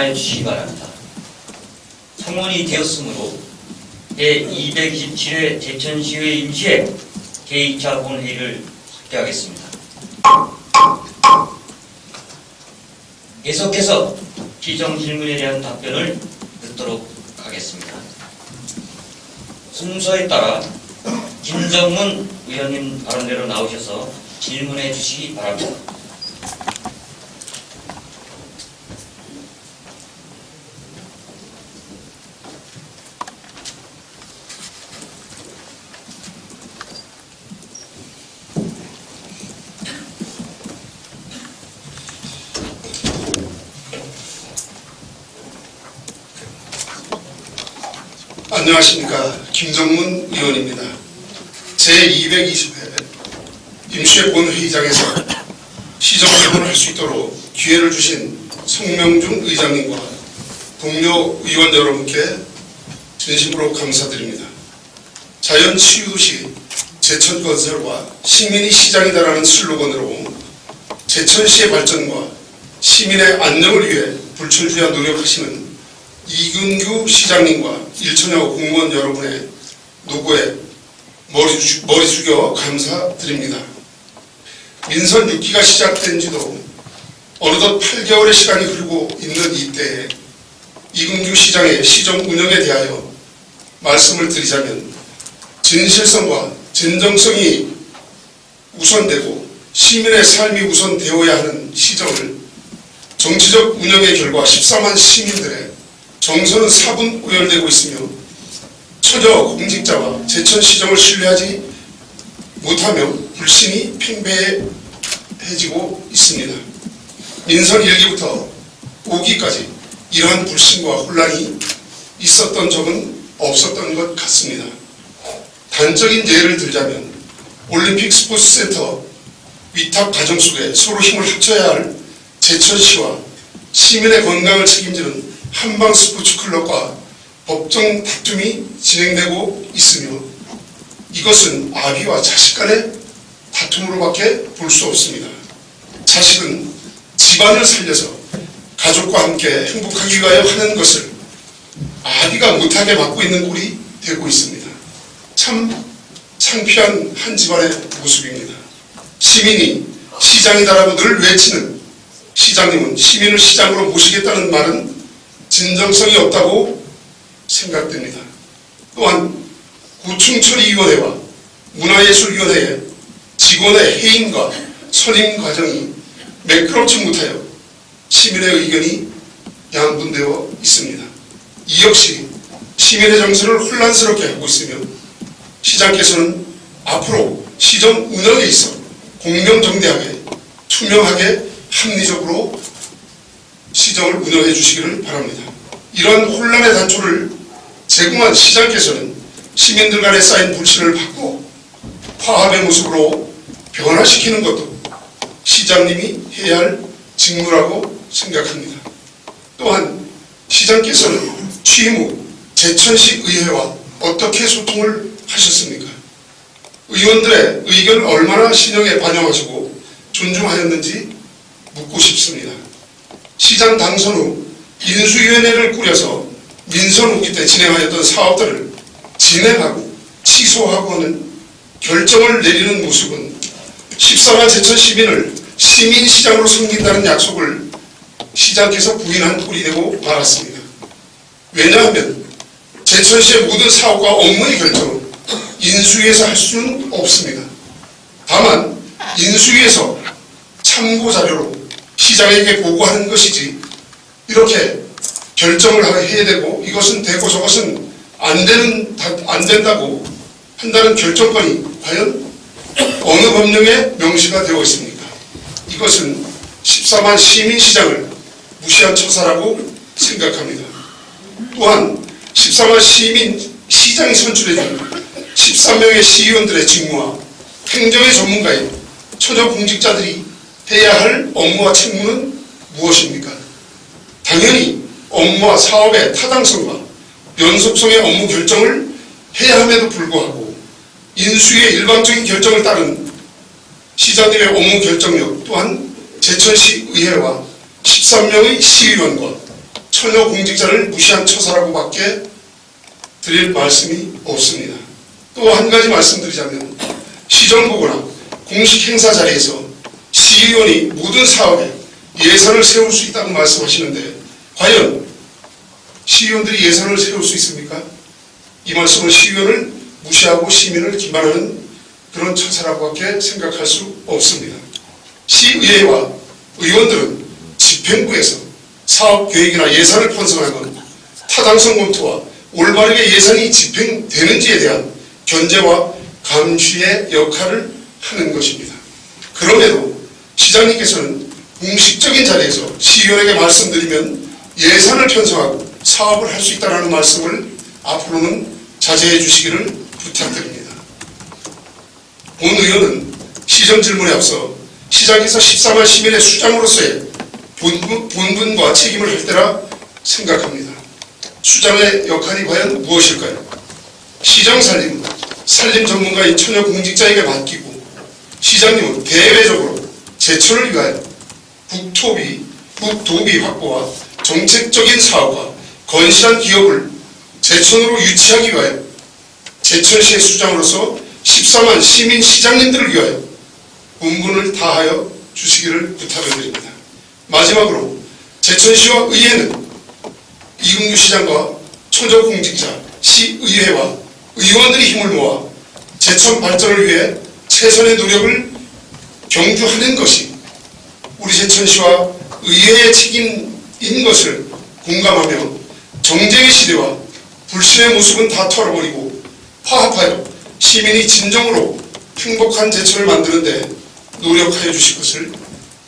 해 주시기 바랍니다. 성원이 되었으므로 제227회 제천시의회 임시회 제2차 본회의를 속개하겠습니다. 계속해서 기정 질문에 대한 답변을 듣도록 하겠습니다. 순서에 따라 김정문 의원님 발언대로 나오셔서 질문해 주시기 바랍니다. 안녕하십니까. 김정문 의원입니다. 제220회 임시회 본회의장에서 시정질문을 할 수 있도록 기회를 주신 송명중 의장님과 동료 의원 여러분께 진심으로 감사드립니다. 자연치유도시 제천건설과 시민이 시장이다라는 슬로건으로 제천시의 발전과 시민의 안녕을 위해 불철주야 노력하시는 이근규 시장님과 일천여 공무원 여러분의 노고에 머리 숙여 감사드립니다. 민선 6기가 시작된 지도 어느덧 8개월의 시간이 흐르고 있는 이때에 이근규 시장의 시정 운영에 대하여 말씀을 드리자면 진실성과 진정성이 우선되고 시민의 삶이 우선되어야 하는 시정을 정치적 운영의 결과 14만 시민들의 정서는 사분오열되고 있으며 처저 공직자와 제천시정을 신뢰하지 못하며 불신이 팽배해지고 있습니다. 민선 1기부터 5기까지 이러한 불신과 혼란이 있었던 적은 없었던 것 같습니다. 단적인 예를 들자면 올림픽 스포츠센터 위탁 과정 속에 서로 힘을 합쳐야 할 제천시와 시민의 건강을 책임지는 한방 스포츠클럽과 법정 다툼이 진행되고 있으며 이것은 아비와 자식 간의 다툼으로밖에 볼 수 없습니다. 자식은 집안을 살려서 가족과 함께 행복하기 위하여 하는 것을 아비가 못하게 막고 있는 꼴이 되고 있습니다. 참 창피한 한 집안의 모습입니다. 시민이 시장이다라고 늘 외치는 시장님은 시민을 시장으로 모시겠다는 말은 진정성이 없다고 생각됩니다. 또한 구충처리위원회와 문화예술위원회의 직원의 해임과 선임 과정이 매끄럽지 못하여 시민의 의견이 양분되어 있습니다. 이 역시 시민의 정서를 혼란스럽게 하고 있으며 시장께서는 앞으로 시정 운영에 있어 공명정대하게 투명하게 합리적으로 시정을 운영해 주시기를 바랍니다. 이러한 혼란의 단초를 제공한 시장께서는 시민들 간에 쌓인 불신을 바꿔 화합의 모습으로 변화시키는 것도 시장님이 해야 할 직무라고 생각합니다. 또한 시장께서는 취임 후 제천시 의회와 어떻게 소통을 하셨습니까? 의원들의 의견을 얼마나 신형에 반영하시고 존중하였는지 묻고 싶습니다. 시장 당선 후 인수위원회를 꾸려서 민선 5기 때 진행하였던 사업들을 진행하고 취소하고는 결정을 내리는 모습은 14만 제천 시민을 시민시장으로 섬긴다는 약속을 시장께서 부인한 꼴이 되고 말았습니다. 왜냐하면 제천시의 모든 사업과 업무의 결정은 인수위에서 할 수는 없습니다. 다만 인수위에서 참고자료로 시장에게 보고하는 것이지 이렇게 결정을 해야 되고 이것은 되고 저것은 안 된다고 한다는 결정권이 과연 어느 법령에 명시가 되어 있습니까? 이것은 14만 시민시장을 무시한 처사라고 생각합니다. 또한 14만 시민시장이 선출해준 13명의 시의원들의 직무와 행정의 전문가인 처저 공직자들이 해야 할 업무와 책무는 무엇입니까? 당연히 업무와 사업의 타당성과 연속성의 업무 결정을 해야 함에도 불구하고 인수위의 일방적인 결정을 따른 시장님의 업무 결정력 또한 제천시 의회와 13명의 시의원과 처녀 공직자를 무시한 처사라고밖에 드릴 말씀이 없습니다. 또 한 가지 말씀드리자면 시정보거나 공식 행사 자리에서 시의원이 모든 사업에 예산을 세울 수 있다고 말씀하시는데 과연 시의원들이 예산을 세울 수 있습니까? 이 말씀은 시의원을 무시하고 시민을 기만하는 그런 처사라고밖에 생각할 수 없습니다. 시의회와 의원들은 집행부에서 사업 계획이나 예산을 편성하면 타당성 검토와 올바르게 예산이 집행되는지에 대한 견제와 감시의 역할을 하는 것입니다. 그럼에도 시장님께서는 공식적인 자리에서 시의원에게 말씀드리면 예산을 편성하고 사업을 할 수 있다는 말씀을 앞으로는 자제해 주시기를 부탁드립니다. 본 의원은 시정 질문에 앞서 시장께서 14만 시민의 수장으로서의 본분과 책임을 할 때라 생각합니다. 수장의 역할이 과연 무엇일까요? 시장 살림 전문가인 처녀 공직자에게 맡기고 시장님은 대외적으로 제천을 위하여 국도비 확보와 정책적인 사업과 건실한 기업을 제천으로 유치하기 위하여 제천시의 수장으로서 14만 시민 시장님들을 위하여 본분을 다하여 주시기를 부탁을 드립니다. 마지막으로 제천시와 의회는 이근규 시장과 처녀 공직자, 시의회와 의원들이 힘을 모아 제천 발전을 위해 최선의 노력을 경주하는 것이 우리 제천시와 의회의 책임인 것을 공감하며 정쟁의 시대와 불신의 모습은 다 털어버리고 화합하여 시민이 진정으로 행복한 제천을 만드는 데 노력하여 주실 것을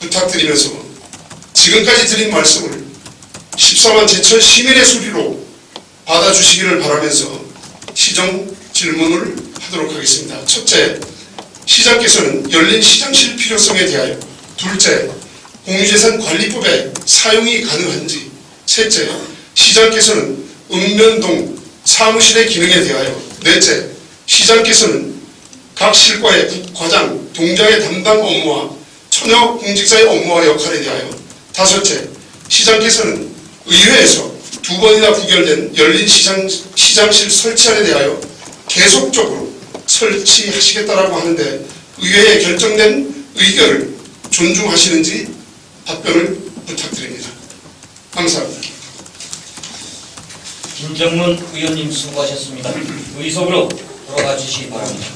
부탁드리면서 지금까지 드린 말씀을 14만 제천 시민의 소리로 받아주시기를 바라면서 시정 질문을 하도록 하겠습니다. 첫째, 시장께서는 열린 시장실 필요성에 대하여, 둘째, 공유재산 관리법에 사용이 가능한지, 셋째, 시장께서는 읍면동 사무실의 기능에 대하여, 넷째, 시장께서는 각 실과의 국과장, 동장의 담당 업무와 처녀 공직자의 업무와 역할에 대하여, 다섯째, 시장께서는 의회에서 2번이나 부결된 열린 시장실 설치안에 대하여 계속적으로 설치하시겠다라고 하는데 의회에 결정된 의결을 존중하시는지 답변을 부탁드립니다. 감사합니다. 김정문 의원님 수고하셨습니다. 의석으로 돌아가 주시기 바랍니다.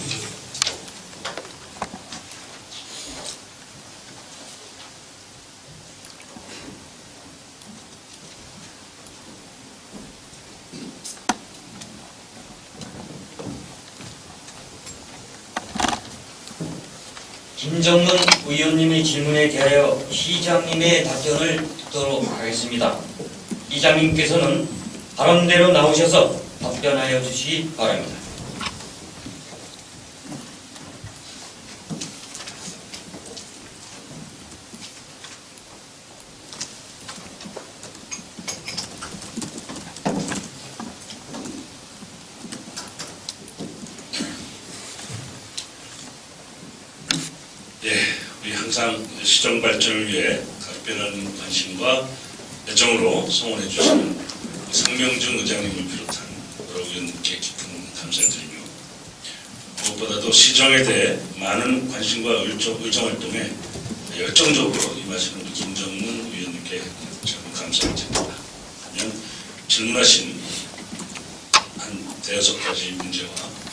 김정문 의원님의 질문에 대하여 시장님의 답변을 듣도록 하겠습니다. 시장님께서는 발언대로 나오셔서 답변하여 주시기 바랍니다. 우리 항상 시정 발전을 위해 각별한 관심과 애정으로 성원해 주시는 상명준 의장님을 비롯한 여러 의원님께 깊은 감사를 드리며 무엇보다도 시정에 대해 많은 관심과 의정 활동에 열정적으로 임하시는 우리 김정문 의원님께 참 감사를 드립니다. 하면 질문하신 한 대여섯 가지 문제와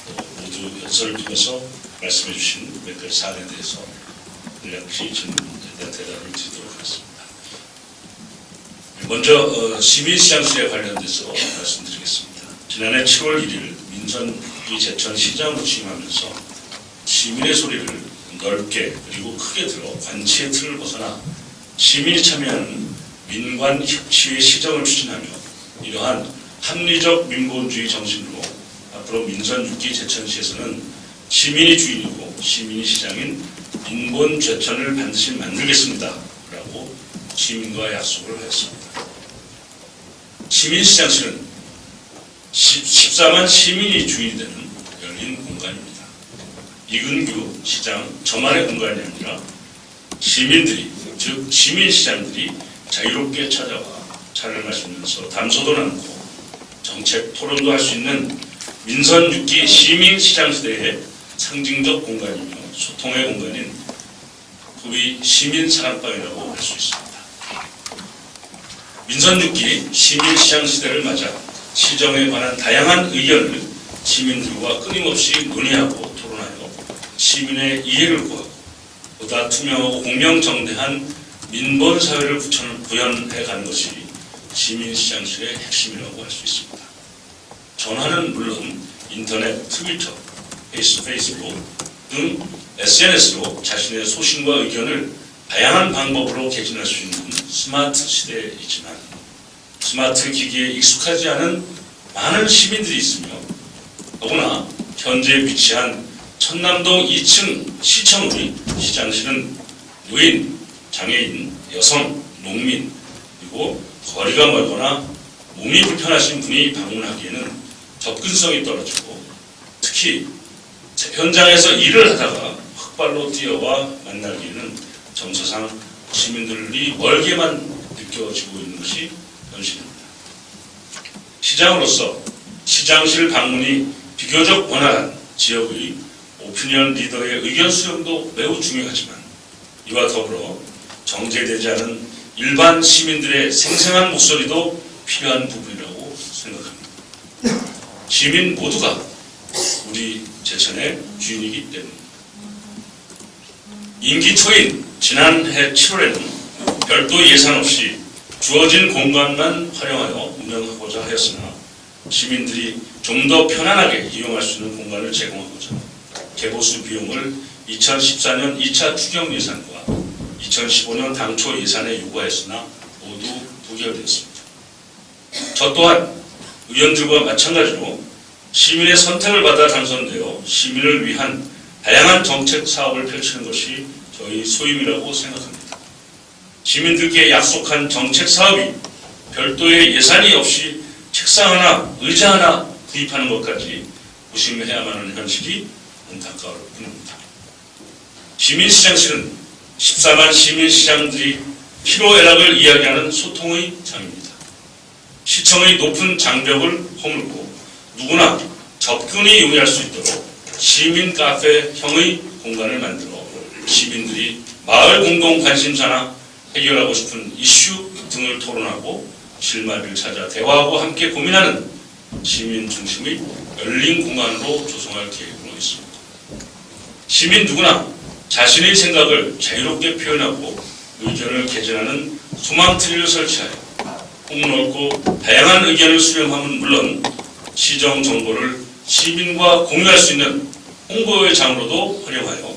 또 모두 연설을 통해서 말씀해 주신 몇 가지 사안에 대해서 간략히 질문에 대한 대답을 드리도록 하겠습니다. 먼저 시민시장실에 관련돼서 말씀드리겠습니다. 지난해 7월 1일 민선이 제천시장으로 취임하면서 시민의 소리를 넓게 그리고 크게 들어 관치의 틀을 벗어나 시민이 참여하는 민관협치의 시정을 추진하며 이러한 합리적 민본주의 정신으로 앞으로 민선 6기 제천시에서는 시민이 주인이고 시민이 시장인 민본 제천을 반드시 만들겠습니다 라고 시민과 약속을 하였습니다. 시민시장실은 14만 시민이 주인이 되는 열린 공간입니다. 이근규 시장 저만의 공간이 아니라 시민들이, 즉 시민시장들이 자유롭게 찾아와 차를 마시면서 담소도 나누고 정책 토론도 할 수 있는 민선 6기 시민시장 시대의 상징적 공간이며 소통의 공간인 소위 시민사랑방이라고 할 수 있습니다. 민선 6기 시민시장 시대를 맞아 시정에 관한 다양한 의견을 시민들과 끊임없이 논의하고 토론하여 시민의 이해를 구하고 보다 투명하고 공명정대한 민본사회를 구현해가는 것이 시민시장실의 핵심이라고 할 수 있습니다. 전화는 물론 인터넷, 트위터, 페이스북 등 SNS로 자신의 소신과 의견을 다양한 방법으로 개진할 수 있는 스마트 시대이지만 스마트 기기에 익숙하지 않은 많은 시민들이 있으며 더구나 현재 위치한 천남동 2층 시청의 시장실은 노인, 장애인, 여성, 농민 그리고 거리가 멀거나 몸이 불편하신 분이 방문하기에는 접근성이 떨어지고 특히 현장에서 일을 하다가 흑발로 뛰어와 만나기에는 정서상 시민들이 멀게만 느껴지고 있는 것이 현실입니다. 시장으로서 시장실 방문이 비교적 원활한 지역의 오피니언 리더의 의견 수렴도 매우 중요하지만 이와 더불어 정제되지 않은 일반 시민들의 생생한 목소리도 필요한 부분이라고 생각합니다. 시민 모두가 우리 제천의 주인이기 때문입니다. 임기 초인 지난해 7월에는 별도 예산 없이 주어진 공간만 활용하여 운영하고자 하였으나 시민들이 좀 더 편안하게 이용할 수 있는 공간을 제공하고자 개보수 비용을 2014년 2차 추경 예산과 2015년 당초 예산에 요구하였으나 모두 부결되었습니다. 저 또한 의원들과 마찬가지로 시민의 선택을 받아 당선되어 시민을 위한 다양한 정책 사업을 펼치는 것이 저희 소임이라고 생각합니다. 시민들께 약속한 정책 사업이 별도의 예산이 없이 책상 하나, 의자 하나 구입하는 것까지 고심해야만 하는 현실이 안타까울 뿐입니다. 시민시장실은 14만 시민시장들이 피로애락을 이야기하는 소통의 장입니다. 시청의 높은 장벽을 허물고 누구나 접근이 용이할 수 있도록 시민 카페형의 공간을 만들어 시민들이 마을 공동 관심사나 해결하고 싶은 이슈 등을 토론하고 실마리를 찾아 대화하고 함께 고민하는 시민 중심의 열린 공간으로 조성할 계획으로 있습니다. 시민 누구나 자신의 생각을 자유롭게 표현하고 의견을 개진하는 소망트리를 설치하여 폭넓고 다양한 의견을 수렴함은 물론 시정 정보를 시민과 공유할 수 있는 홍보의 장으로도 활용하여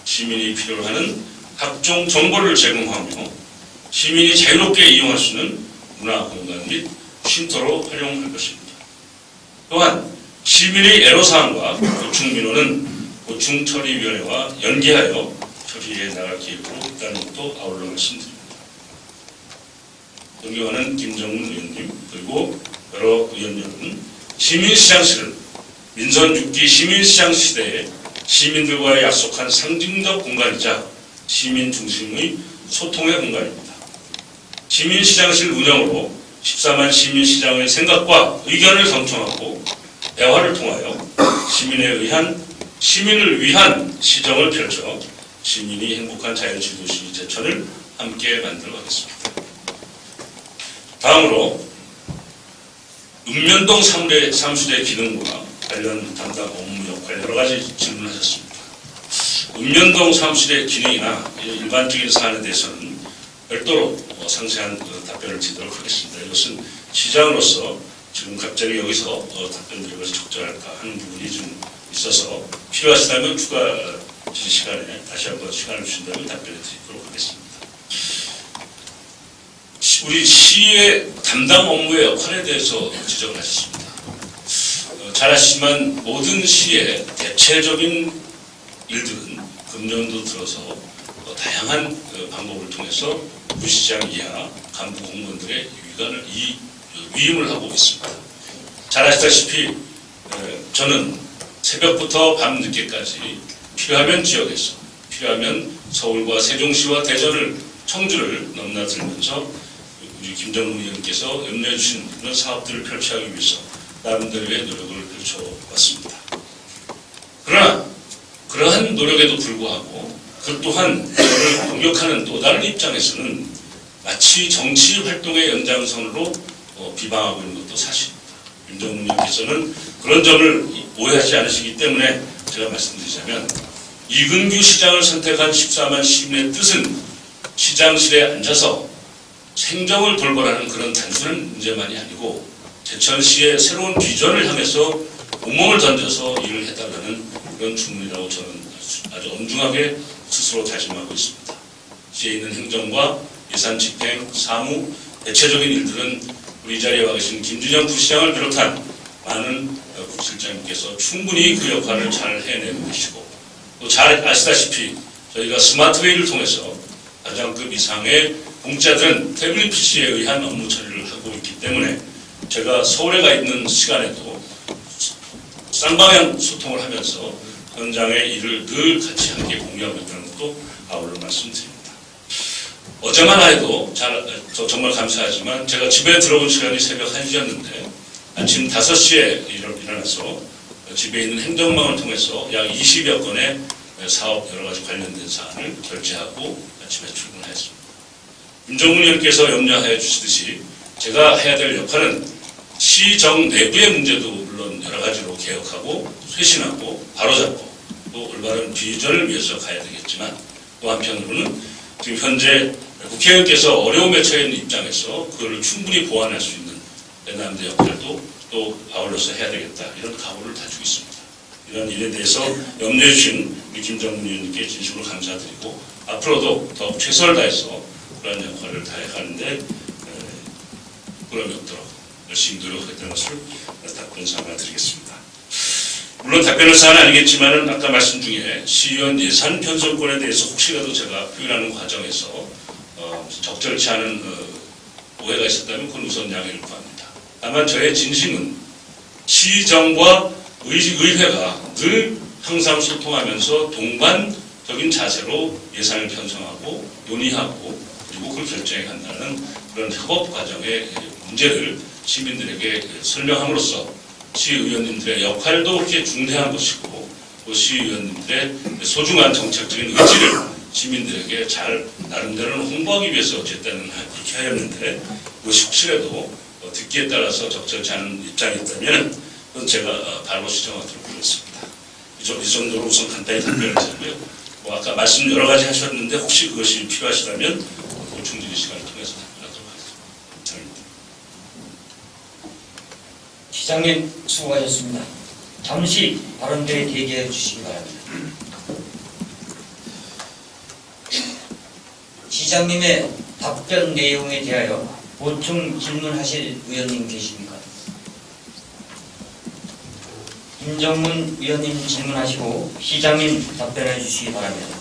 시민이 필요로 하는 각종 정보를 제공하며 시민이 자유롭게 이용할 수 있는 문화 공간 및 쉼터로 활용할 것입니다. 또한 시민의 애로사항과 고충민원은 고충처리위원회와 연계하여 처리해 나갈 계획으로 있다는 것도 아울러 말씀드립니다. 존경하는 김정은 의원님 그리고 여러 의원 여러분, 시민시장실은 민선 6기 시민시장 시대에 시민들과의 약속한 상징적 공간이자 시민 중심의 소통의 공간입니다. 시민시장실 운영으로 14만 시민시장의 생각과 의견을 경청하고 대화를 통하여 시민을 위한 시정을 펼쳐 시민이 행복한 자연주도시 제천을 함께 만들어가겠습니다. 다음으로 읍면동 사무실의 기능과 관련 담당 업무 역할 여러 가지 질문하셨습니다. 읍면동 사무실의 기능이나 일반적인 사안에 대해서는 별도로 상세한 답변을 드리도록 하겠습니다. 이것은 시장으로서 지금 갑자기 여기서 답변드리는 것이 적절할까 하는 부분이 좀 있어서 필요하시다면 추가 시간에 다시 한번 시간을 주신다면 답변해 드리도록 하겠습니다. 우리 시의 담당 업무의 역할에 대해서 지적을 하셨습니다. 잘 아시지만 모든 시의 대체적인 일들은 금년도 들어서 다양한 방법을 통해서 부시장 이하 간부 공무원들의 위임을 하고 있습니다. 잘 아시다시피 저는 새벽부터 밤늦게까지 필요하면 지역에서, 필요하면 서울과 세종시와 대전을, 청주를 넘나들면서 우리 김정은 의원께서 염려해 주신 그런 사업들을 펼쳐하기 위해서 나름대로의 노력을 펼쳐왔습니다. 그러나 그러한 노력에도 불구하고 그 또한 저를 공격하는 또 다른 입장에서는 마치 정치 활동의 연장선으로 비방하고 있는 것도 사실입니다. 김정은 의원께서는 그런 점을 오해하지 않으시기 때문에 제가 말씀드리자면 이근규 시장을 선택한 14만 시민의 뜻은 시장실에 앉아서 행정을 돌보라는 그런 단순한 문제만이 아니고 제천시의 새로운 비전을 향해서 구멍을 던져서 일을 해달라는 그런 주문이라고 저는 아주 엄중하게 스스로 다짐하고 있습니다. 시에 있는 행정과 예산 집행, 사무, 대체적인 일들은 우리 자리에 와 계신 김준영 부시장을 비롯한 많은 국실장님께서 충분히 그 역할을 잘 해내고 계시고 또 잘 아시다시피 저희가 스마트웨이를 통해서 과장급 이상의 공짜들은 태블릿 PC에 의한 업무 처리를 하고 있기 때문에 제가 서울에 가 있는 시간에도 쌍방향 소통을 하면서 현장의 일을 늘 같이 함께 공유하고 있다는 것도 아울러 말씀드립니다. 어제만 해도 저 정말 감사하지만 제가 집에 들어온 시간이 새벽 1시였는데 아침 5시에 일어나서 집에 있는 행정망을 통해서 약 20여 건의 사업 여러 가지 관련된 사안을 결제하고 아침에 출근했습니다. 김정은 의원께서 염려해 주시듯이 제가 해야 될 역할은 시정 내부의 문제도 물론 여러 가지로 개혁하고 쇄신하고 바로잡고 또 올바른 비전을 위해서 가야 되겠지만 또 한편으로는 지금 현재 국회의원께서 어려움에 처해 있는 입장에서 그걸 충분히 보완할 수 있는 내남대 역할도 또 아울러서 해야 되겠다 이런 각오를 가지고 있습니다. 이런 일에 대해서 염려해 주신 우리 김정은 의원님께 진심으로 감사드리고 앞으로도 더 최선을 다해서 그런 역할을 다해가는데 부끄러움이 없도록 열심히 노력하겠다는 것을 답변 삼아 드리겠습니다. 물론 답변을 사안은 아니겠지만 아까 말씀 중에 시의원 예산 편성권에 대해서 혹시라도 제가 표현하는 과정에서 적절치 않은 오해가 있었다면 그건 우선 양해를 구합니다. 다만 저의 진심은 시정과 의회가 늘 항상 소통하면서 동반적인 자세로 예산을 편성하고 논의하고 그리고 그걸 결정해 간다는 그런 협업 과정의 문제를 시민들에게 설명함으로써 시의원님들의 역할도 그렇게 중대한 것이고 또 시의원님들의 소중한 정책적인 의지를 시민들에게 잘 나름대로는 홍보하기 위해서 어쨌든 그렇게 하였는데 그것이 혹시라도 듣기에 따라서 적절치 않은 입장이 있다면 그건 제가 바로 시정하도록 하겠습니다. 이 정도로 우선 간단히 답변을 드리고요. 아까 말씀 여러 가지 하셨는데 혹시 그것이 필요하시다면 보충질의 시간을 통해서 답변하도록 하겠습니다. 시장님 수고하셨습니다. 잠시 발언대에 대기해 주시기 바랍니다. 시장님의 답변 내용에 대하여 보충 질문하실 의원님 계십니까? 김정문 의원님 질문하시고 시장님 답변해 주시기 바랍니다.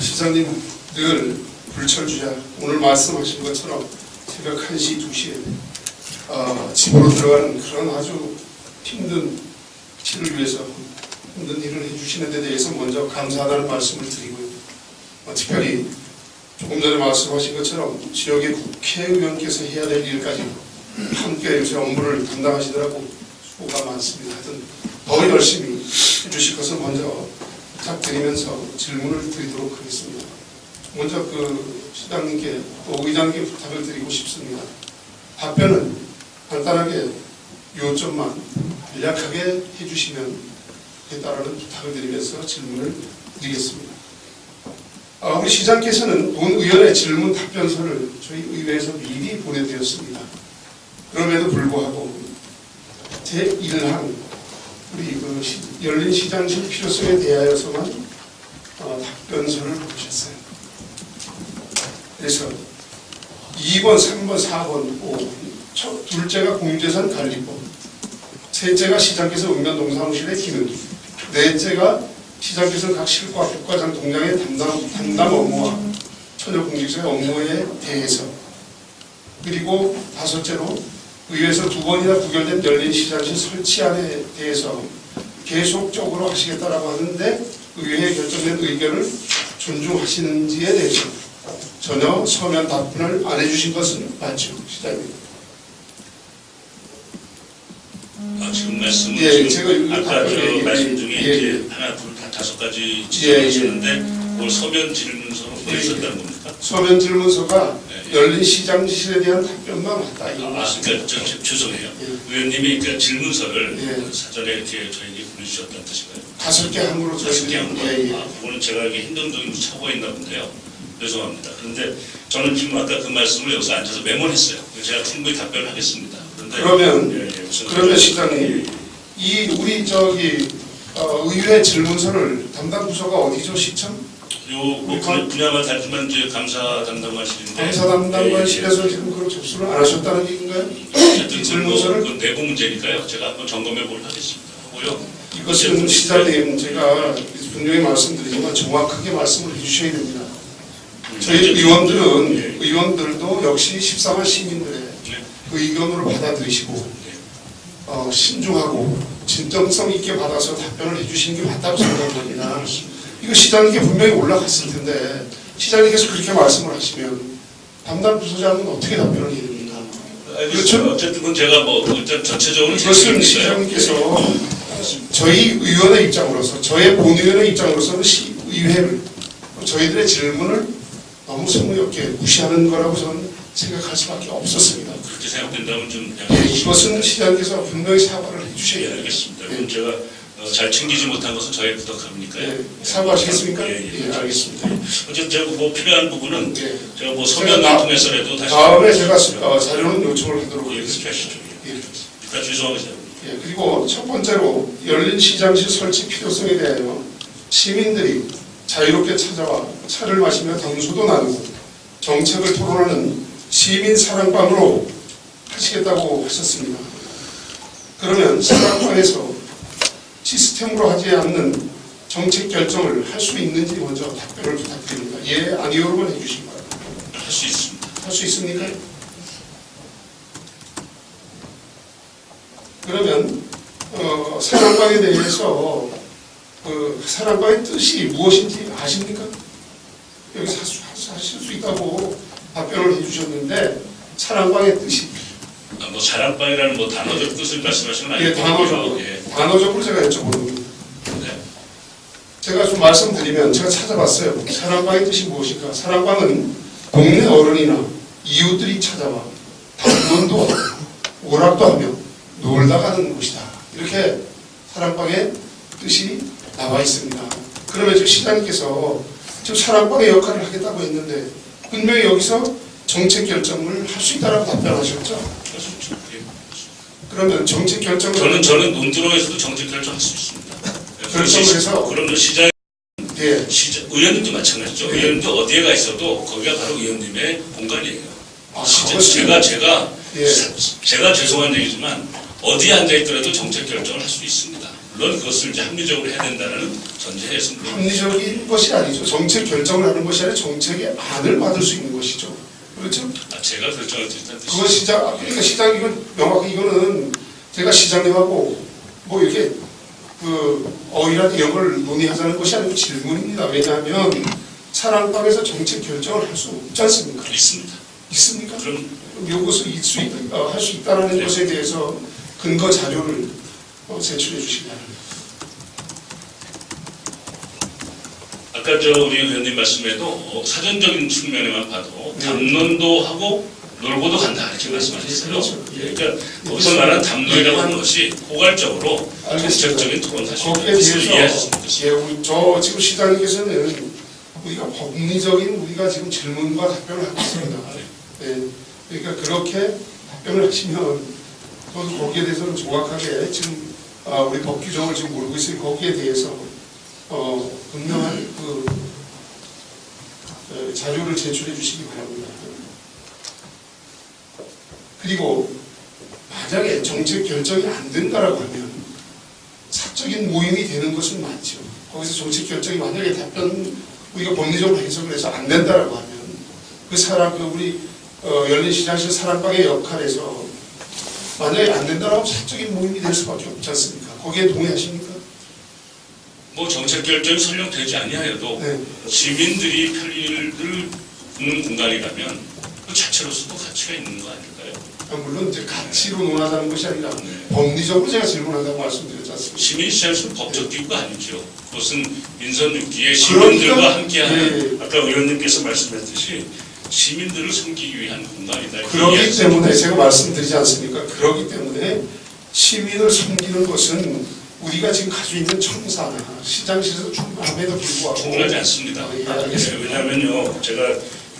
시장님 늘 불철주야 오늘 말씀하신 것처럼 새벽 1시, 2시에 집으로 들어가는 그런 아주 힘든 시를 위해서 힘든 일을 해주시는 데 대해서 먼저 감사하다는 말씀을 드리고요. 특별히 조금 전에 말씀하신 것처럼 지역의 국회의원께서 해야 될 일까지 함께 요새 업무를 담당하시더라고 수고가 많습니다. 하여튼 더 열심히 해주실 것을 먼저 부탁드리면서 질문을 드리도록 하겠습니다. 먼저 시장님께 또 의장님께 부탁을 드리고 싶습니다. 답변은 간단하게 요점만 간략하게 해주시면 따르는 부탁을 드리면서 질문을 드리겠습니다. 우리 시장께서는 본 의원의 질문 답변서를 저희 의회에서 미리 보내드렸습니다. 그럼에도 불구하고 제1항 우리 열린 시장실 필요성에 대하여서만 답변서를 보내셨어요. 그래서 2번, 3번, 4번, 5, 둘째가 공유재산 관리법, 셋째가 시장께서 읍면동사무실의 기능, 넷째가 시장께서 각 실과 국과장 동장의 담당 업무와 처녀공직자의 업무에 대해서, 그리고 다섯째로 의회에서 2번이나 부결된 열린 시장실 설치안에 대해서 계속적으로 하시겠다라고 하는데 의회에 결정된 의견을 존중하시는지에 대해서 전혀 서면 답변을 안 해주신 것은 맞죠, 시장님? 지금 말씀은 예, 지금 제가 이거 아까 저 답변, 말씀 예, 중에 예, 이제 하나, 둘, 다 다섯 가지 예, 지적하셨는데 그걸 서면 질문서로 보내셨다는 겁니까? 서면 질문서가 예. 열린 시장실에 대한 답변만 맞다. 이거 그러니까 죄송해요. 예. 의원님이 그러니까 질문서를 예. 사전에 이렇게 저에게 보내주셨다는 뜻인가요? 5개 항으로 다섯 개 한 거. 예, 예. 그거는 제가 이게 행정적인 착오가 있나 본데요. 죄송합니다. 그런데 저는 지금 아까 그 말씀을 여기서 앉아서 메모했어요. 제가 충분히 답변을 하겠습니다. 그러면 무슨 그러면 시장님 이 우리 의회 질문서를 담당 부서가 어디죠, 시청? 뭐 분야만 다르지만 이제 감사 담당관실인데 감사 담당관실에서 지금 그런 접수를 안 하셨다는 얘기인가요? 어쨌든 이 질문서를 그 내부 문제니까요. 제가 한번 점검해 보도록 하겠습니다. 하고요. 이것은 시장님 제가 분명히 말씀드리지만 정확하게 말씀을 해주셔야 됩니다. 저희 의원들도 역시 14만 시민들의 그 의견으로 받아들이시고 신중하고 진정성 있게 받아서 답변을 해주시는 게 맞다고 생각합니다. 이거 시장님께 분명히 올라갔을 텐데 시장님께서 그렇게 말씀을 하시면 담당 부서장은 어떻게 답변을 해야 됩니까? 그렇죠. 어쨌든 그건 제가 뭐 일단 전체적으로 이것은 시장님께서 저희 의원의 입장으로서 저의 본의원의 입장으로서는 의회를 저희들의 질문을 너무 성의없게 무시하는 거라고 저는 생각할 수밖에 없었습니다. 그렇게 생각된다면 좀 이것은 시장님께서 분명히 사과를 해주셔야 예, 돼요. 알겠습니다. 그럼 제가 잘 챙기지 못한 것은 저의 부탁함이니까요. 사과하시겠습니까? 예, 알겠습니다. 어쨌든 제가 뭐 필요한 부분은 예. 제가 뭐 서면을 통해서라도 다시 다음에 제가 자료는 요청을 하도록 그렇게 하겠습니다. 하시죠. 예. 일단 죄송합니다. 예, 그리고 첫 번째로 열린 시장실 설치 필요성에 대하여 시민들이 자유롭게 찾아와 차를 마시며 담소도 나누고 정책을 토론하는 시민 사랑방으로 하시겠다고 하셨습니다. 그러면 사랑방에서 시스템으로 하지 않는 정책 결정을 할 수 있는지 먼저 답변을 부탁드립니다. 예, 아니요로만 해주시기 바랍니다. 할 수 있습니다. 할 수 있습니까? 그러면 사랑방에 대해서 사랑방의 뜻이 무엇인지 아십니까? 여기서 하실 수 있다고 답변을 해주셨는데 사랑방의 뜻이 뭐 사랑방이라는 뭐 단어적 뜻을 말씀하시는 건 예, 아니고 단어적으로 제가 여쭤보는 겁니다. 네. 제가 좀 말씀드리면 제가 찾아봤어요. 사랑방의 뜻이 무엇일까? 사랑방은 동네 어른이나 이웃들이 찾아와 담론도 하고 오락도 하며 놀다 가는 곳이다. 이렇게 사랑방의 뜻이 나와 있습니다. 그러면 지금 시장님께서 지금 사랑방의 역할을 하겠다고 했는데 분명히 여기서 정책 결정을 할 수 있다라고 답변하셨죠? 그러면 정책 결정을 저는 논두렁에서도 정책 결정할 수 있습니다. 결정을 해서 그러면 시장 예. 의원님도 마찬가지죠. 네. 의원님도 어디에 가 있어도 거기가 바로 의원님의 공간이에요. 그것은 제가 죄송한 얘기지만 어디에 앉아 있더라도 정책 결정을 할 수 있습니다. 물론 그것을 이제 합리적으로 해야 된다는 전제에서 합리적인 것이 아니죠. 정책 결정을 하는 것이 아니라 정책의 안을 받을 수 있는 것이죠. 그렇죠? 제가 결정할 수 있다는 그거 뜻이죠. 그러니까 시장 이건 명확히 이거는 제가 시장님하고 뭐 이렇게 어휘나 이런 걸 논의하자는 것이 아니고 질문입니다. 왜냐하면 사랑방에서 정책 결정을 할 수 없지 않습니까? 있습니다. 있습니까? 그럼 이것을 할 수 있다는 네. 것에 대해서 근거 자료를 제출해 주시기 바랍니다. 아까 우리 의원님 말씀에도 사전적인 측면에만 봐도 담론도 하고 놀고도 간다 이렇게 말씀하셨어요. 그렇죠. 그러니까 거기서 말하는 담론이라고 하는 것이 포괄적으로 정책적인 토론을 할 수 거기에 있는 것을 대해서 이해하셨으면 좋겠습니다. 저 지금 시장님께서는 우리가 법리적인 우리가 지금 질문과 답변을 하고 있습니다. 네. 그러니까 그렇게 답변을 하시면 저도 거기에 대해서는 정확하게 지금 우리 법 규정을 지금 모르고 있으니 거기에 대해서 분명한 자료를 제출해 주시기 바랍니다. 그리고 만약에 정책 결정이 안 된다라고 하면 사적인 모임이 되는 것은 맞죠. 거기서 정책 결정이 만약에 우리가 법리적으로 해석을 해서 안 된다라고 하면 우리 열린 시장실 사랑방의 역할에서 만약에 안 된다라고 사적인 모임이 될 수밖에 없지 않습니까? 거기에 동의하십니까? 뭐 정책 결정이 설령 되지 아니하여도 네. 시민들이 편의를 있는 공간이라면 그 자체로서도 가치가 있는 거 아닐까요? 물론 이제 가치로 논하자는 것이 아니라 네. 법리적으로 제가 질문한다고 말씀드렸지 않습니까? 시민시장은 법적 기구가 아니죠. 그것은 민선 6기의 시민들과 그러니까, 함께하는 예. 아까 의원님께서 말씀했듯이 시민들을 섬기기 위한 공간이다. 그러기 때문에 제가 말씀드리지 않습니까? 그러기 때문에 시민을 섬기는 것은 우리가 지금 가지고 있는 청사나 시장실에서 충분함에도 불구하고 충분하지 않습니다. 예, 알겠습니다. 왜냐하면요, 제가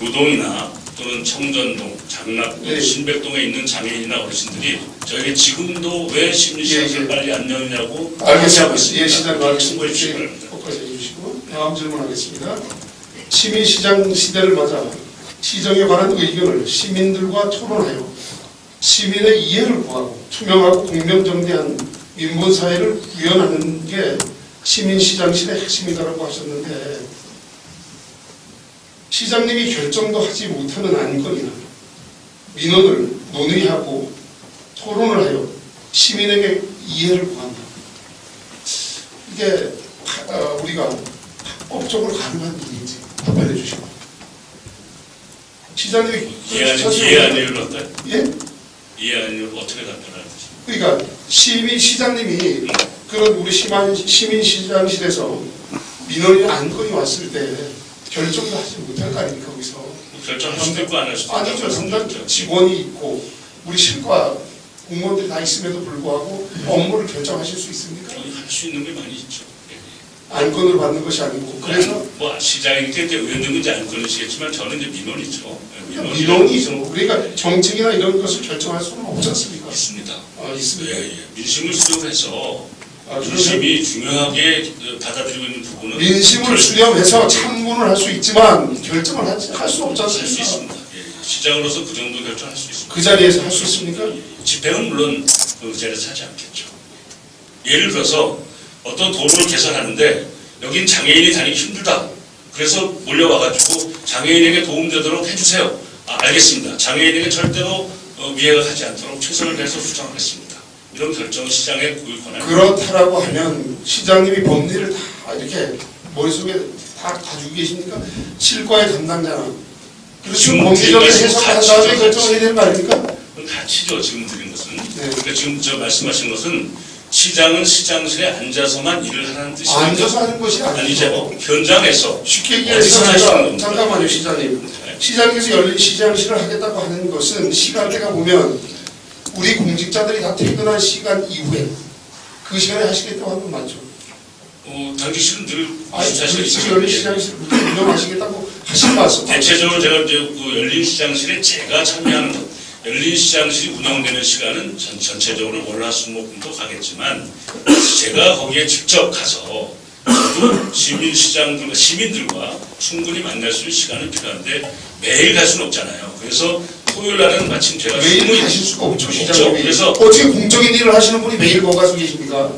요동이나 또는 청전동, 장락동, 예. 신백동에 있는 장애인이나 어르신들이 저에게 지금도 왜 시민시장을 예, 예. 빨리 안 여느냐고 알겠습니다. 있습니다. 예, 시장 충분히 주시기 바랍니다. 끝까지 해주시고 다음 질문하겠습니다. 시민시장 시대를 맞아 시정에 관한 의견을 시민들과 토론하여 시민의 이해를 구하고 투명하고 공정정대한 민본사회를 구현하는 게 시민시장실의 핵심이다라고 하셨는데 시장님이 결정도 하지 못하는 안건이나 민원을 논의하고 토론을 하여 시민에게 이해를 구한다. 이게 우리가 합법적으로 가능한 일인지 답변해 주시고 시장님이 이해한 이유를 어때요? 예? 이해한 이유를 어떻게 답변하는지. 그러니까 시장님이 그런 우리 시민시장실에서 민원이 안건이 왔을 때 결정도 하지 못할 거 아닙니까 거기서 결정할 수도 있고 안 할 수도 있고. 아니죠. 상당 직원이 있고 우리 실과 공무원들이 다 있음에도 불구하고 업무를 결정하실 수 있습니까? 할수 있는 게 많이 있죠. 안건을 받는 것이 아니고 그래서 뭐 시장이니까 이제 의원님은 안 걸리시겠지만 저는 이제 민원이죠. 민원이죠. 그러니까 정책이나 이런 것을 결정할 수는 없지 않습니까? 있습니다. 있습니다. 예, 예. 민심을 수렴해서 그러면 민심이 중요하게 받아들이고 있는 부분은 민심을 수렴해서 참고를 할 수 있지만 결정을 할 수 없지 할 수 않습니까? 있습니다. 예, 예. 시장으로서 그 정도 결정할 수 있습니다. 그 자리에서 할 수 있습니까? 예, 예. 집행은 물론 그 자리에서 하지 않겠죠. 예를 들어서 어떤 도로를 개선하는데 여긴 장애인이 다니기 힘들다. 그래서 몰려와가지고 장애인에게 도움되도록 해주세요. 알겠습니다. 장애인에게 절대로 미해가 가지 않도록 최선을 다해서 수정하겠습니다. 이런 결정은 시장에 구일 권한이 그렇다라고 하면 시장님이 법리를 다 이렇게 머릿속에 다 가지고 계십니까? 실과의 담당자는 그래서 지금 법리적인 지금 해석을 한 같이 다음에 좀 결정을 해야 되는 거 아닙니까? 가치죠. 지금 드린 것은. 네. 그러니까 지금 저 말씀하신 것은 시장은 시장실에 앉아서만 일을 하는 뜻이 앉아서 하는 것이 아니죠. 아니죠. 현장에서 쉽게 어디서 얘기해서 하시는 제가 겁니까? 잠깐만요 시장님. 네. 시장에서 열린 시장실을 하겠다고 하는 것은 시간대가 보면 우리 공직자들이 다 퇴근한 시간 이후에 그 시간에 하시겠다고 하는 건 맞죠? 당기실은 늘 사실 사실 열린 시장실을 운영하시겠다고 하신 말씀. 대체적으로 제가 이제 그 열린 시장실에 제가 참여하는 것, 열린 시장실이 운영되는 시간은 전체적으로 월화수목금토 가겠지만 제가 거기에 직접 가서 저도 시민들과 충분히 만날 수 있는 시간은 필요한데 매일 갈 수는 없잖아요. 그래서 토요일 날은 마침 제가 매일 휴무일- 가실 수가 없죠 없죠. 시장님이. 그래서 어떻게 공적인 일을 하시는 분이 매일 거기 가서 계십니까?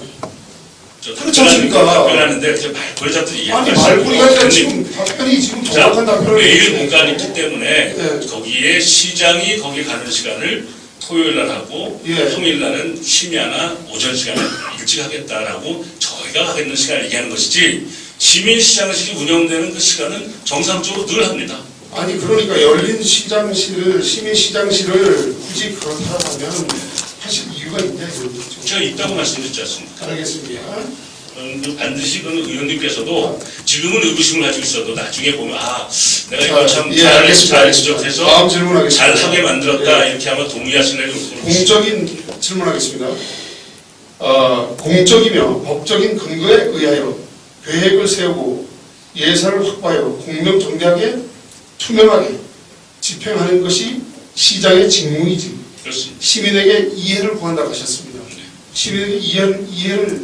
그렇지 않습니까? 답변하는데 이제 말벌잡들이 아니 얘기하시고 말고리가 아니라 지금 답변이 지금 정확한 답변을 매일 해주시니까. 공간이 있기 때문에 네. 거기에 시장이 거기 가는 시간을 토요일 날 하고 예. 평일 날은 심야나 오전 시간에 일찍 하겠다라고 저희가 가겠는 시간을 얘기하는 것이지 시민시장실이 운영되는 그 시간은 정상적으로 늘 합니다. 아니 그러니까 열린 시장실을 시민 시장실을 굳이 그렇다 하면 사실 이유가 있냐 이거죠. 제가 있다고 말씀드렸지 않습니까? 알겠습니다. 반드시 그 의원님께서도 지금은 의구심을 가지고 있어도 나중에 보면 내가 이거 참 예, 잘 알겠습니다. 지적해서 다음 질문하겠습니다. 잘하게 만들었다 예. 이렇게 아마 동의하시는 공적인 질문하겠습니다. 공적이며 법적인 근거에 의하여 계획을 세우고 예산을 확보하여 공명정대하게 투명하게 집행하는 것이 시장의 직무이지 그렇습니다. 시민에게 이해를 구한다고 하셨습니다. 네. 시민에게 이해를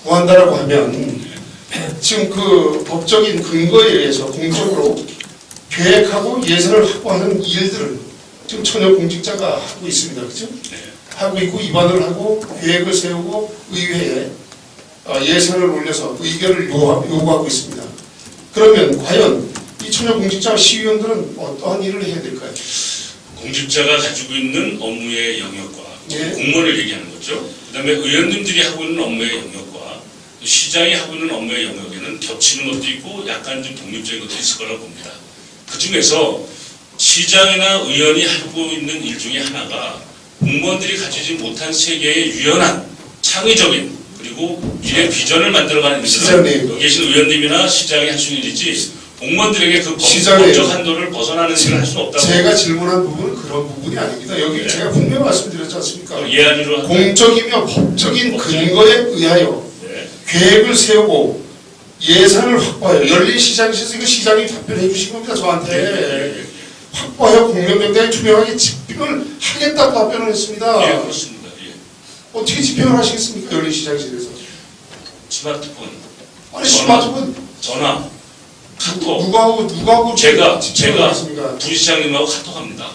구한다라고 하면 지금 그 법적인 근거에 의해서 공적으로 계획하고 예산을 확보하는 일들을 지금 처녀 공직자가 하고 있습니다. 그렇죠? 네. 하고 있고 입안을 하고 계획을 세우고 의회에 예산을 올려서 의결을 요구하고 있습니다. 그러면 과연 이 처녀 공직자 시의원들은 어떠한 일을 해야 될까요? 공직자가 가지고 있는 업무의 영역과 예. 공무원을 얘기하는 거죠. 그다음에 의원님들이 하고 있는 업무의 영역과 또 시장이 하고 있는 업무의 영역에는 겹치는 것도 있고 약간 좀 독립적인 것도 있을 거라고 봅니다. 그 중에서 시장이나 의원이 하고 있는 일 중에 하나가 공무원들이 가지지 못한 세계의 유연한 창의적인 그리고 미래 비전을 만들어가는 일은 시장님. 여기 계신 의원님이나 시장이 할 수 있는 일이지 공무원들에게 그 시장님. 법적 한도를 벗어나는 일을 할 수 없다고 제가 질문한 부분은 그런 부분이 아닙니다. 여기 네. 제가 분명히 말씀드렸지 않습니까? 이해하기로 한 공적이며 법적인 근거에 의하여 네. 계획을 세우고 예산을 확보하여 열린 시장에서 이거 시장이 답변해 주신 겁니다. 저한테. 예, 확보하여 공명정당에 투명하게 집행을 하겠다고 답변을 했습니다. 예, 그렇습니다. 예. 어떻게 집행을 하시겠습니까? 열린 시장실에서. 스마트폰, 아니 스마트폰 전화, 카톡. 누구하고 제가 하겠습니까? 부시장님하고 카톡합니다.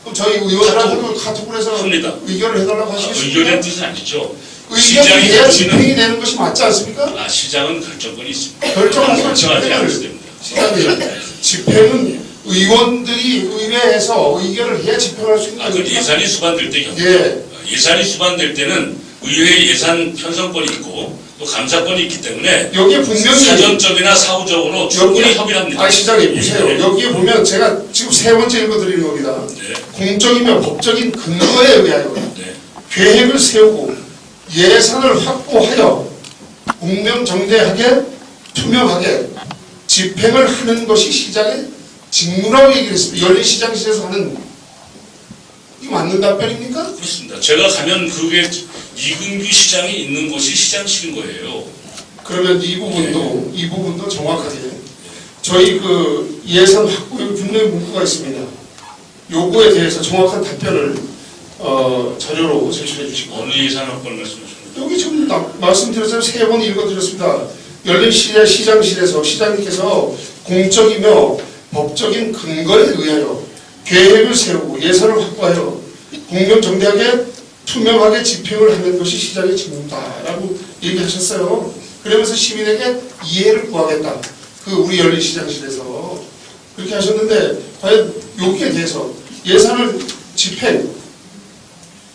그럼 저희 의원들한테 카톡을 해서 합니다. 의견을 해달라고 하시겠습니까? 의견의 뜻은 아니죠. 의견이 시장이 해야 가지는 집행이 되는 것이 맞지 않습니까? 시장은 결정권이 있습니다. 결정하지만 결정하지 않을 집행을 때입니다. 시장님 집행은 의원들이 의회에서 의견을 해야 집행할 수 있는 그 겁니까? 예산이 수반될 때 경우 예. 예산이 수반될 때는 의회 예산 편성권이 있고 또 감사권이 있기 때문에 여기에 분명히 사전적이나 사후적으로 충분히 여기에 협의를 합니다. 아 시장님 보세요. 예. 여기에 보면 제가 지금 세 번째 읽어드리는 겁니다. 네. 공적이며 법적인 근거에 의하여 네. 계획을 세우고 예산을 확보하여 공명정대하게 투명하게 집행을 하는 것이 시장의 직무라고 얘기를 했습니다. 열린 시장실에서 하는 이거 맞는 답변입니까? 그렇습니다. 제가 가면 그게 이근규 시장이 있는 곳이 시장실인 거예요. 그러면 이 부분도 정확하게 저희 그 예산 확보에 분명히 문구가 있습니다. 요거에 대해서 정확한 답변을 자료로 제출해 주시고 어느 예산 확보를 말씀하십니까? 여기 지금 말씀드렸잖아요. 세 번 읽어드렸습니다. 열린 시장실에서 시장님께서 공적이며 법적인 근거에 의하여 계획을 세우고 예산을 확보하여 공정정대하게 투명하게 집행을 하는 것이 시장의 직무다라고 얘기하셨어요. 그러면서 시민에게 이해를 구하겠다. 그 우리 열린 시장실에서 그렇게 하셨는데 과연 여기에 대해서 예산을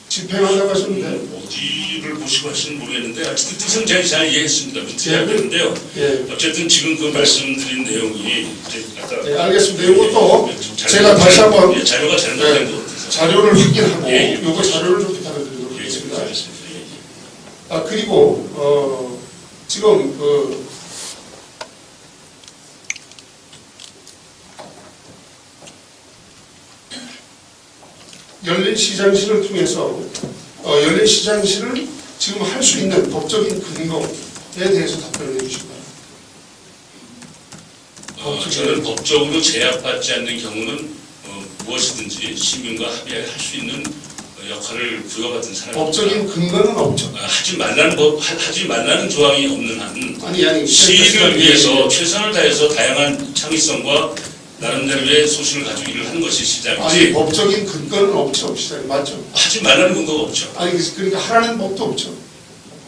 집행한다고 하셨는데 어디를 보시고 하시는지 모르겠는데 어쨌든 뜻은 제가 잘 이해했습니다. 밑에 이야기했는데요. 예. 어쨌든 지금 그 말씀드린 내용이 이제 아까 네, 알겠습니다. 이것도 좀 제가 다시 한번 예, 자료가 잘못된 것 같아서 자료를 확인하고 예, 예. 요거 자료를 좀 부탁드리도록 예, 하겠습니다. 알겠습니다. 예. 그리고 지금 열린 시장실을 통해서 열린 시장실을 지금 할 수 있는 법적인 근거에 대해서 답변을 해주십니다. 저는 법적으로 제약받지 않는 경우는 무엇이든지 시민과 합의할 수 있는 역할을 부여받은 사람입니다. 법적인 근거는 없죠. 하지 말라는 조항이 없는 한 아니 시를 위해서 최선을 다해서 다양한 창의성과 나름대로의 소신을 가지고 일을 하는 것이 시장이지 아니 법적인 근거는 없죠. 시장님 맞죠? 하지 말라는 근거가 없죠. 아니 그러니까 하라는 법도 없죠.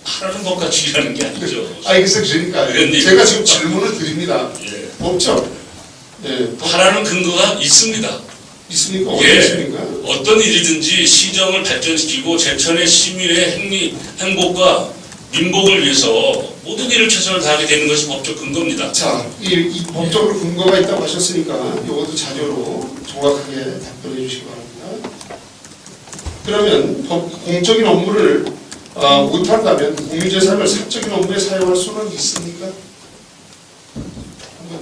하라는 것 같이 일하는 게 아니죠. 아니 그러니까 의원님. 제가 지금 질문을 드립니다. 예. 없죠? 예. 하라는 근거가 있습니다. 있습니까? 어디 예. 있습니까? 어떤 일이든지 시정을 발전시키고 제천의 시민의 행복과 민복을 위해서 모든 일을 최선을 다하게 되는 것이 법적 근거입니다. 자, 이 법적으로 근거가 있다고 하셨으니까 이것도 자료로 정확하게 답변해 주시기 바랍니다. 그러면 공적인 업무를 못한다면 공유재산을 사적인 업무에 사용할 수는 있습니까? 한번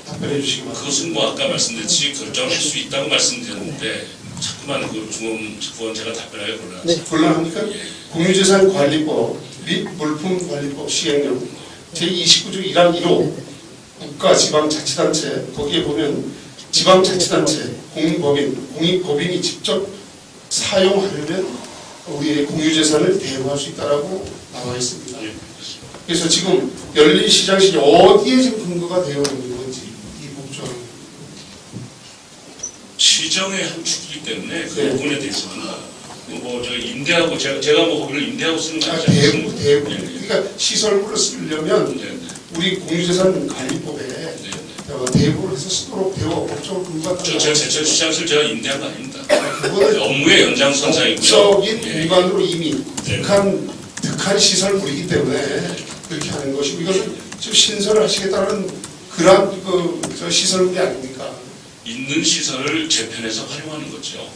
답변해 주시기 바랍니다. 그것은 뭐 아까 말씀드렸듯이 결정할 수 있다고 말씀드렸는데 자꾸만 그 중앙부원 제가 답변하기 곤란합니다. 곤란합니까? 예. 공유재산관리법 및 물품관리법 시행령 제29조 1항 1호 국가지방자치단체 거기에 보면 지방자치단체 공익법인이 직접 사용하려면 우리의 공유재산을 대여할 수 있다라고 나와 있습니다. 예, 그래서 지금 열린 시장실이 어디에 지금 근거가 되어 있는 건지 이 법조항 시정의 한 축이기 때문에 그 네. 부분에 대해서는 저 임대하고 제가 뭐 거기를 임대하고 쓰는 거 아니지 대부 않습니까? 예, 예. 그러니까 시설물을 쓰려면 네, 네, 우리 공유재산관리법에 네, 네. 대부를 해서 쓰도록 되어 법적으로 근거가 제가 제천 시장실 제가 임대한 거 아닙니다. 그거는 업무의 연장선상이고요. 법적인 예. 공간으로 이미 네. 득한 시설물이기 때문에 그렇게 하는 것이고 이것은 지금 신설을 하시겠다는 그런 저 시설물이 아닙니까? 있는 시설을 재편해서 활용하는 거죠.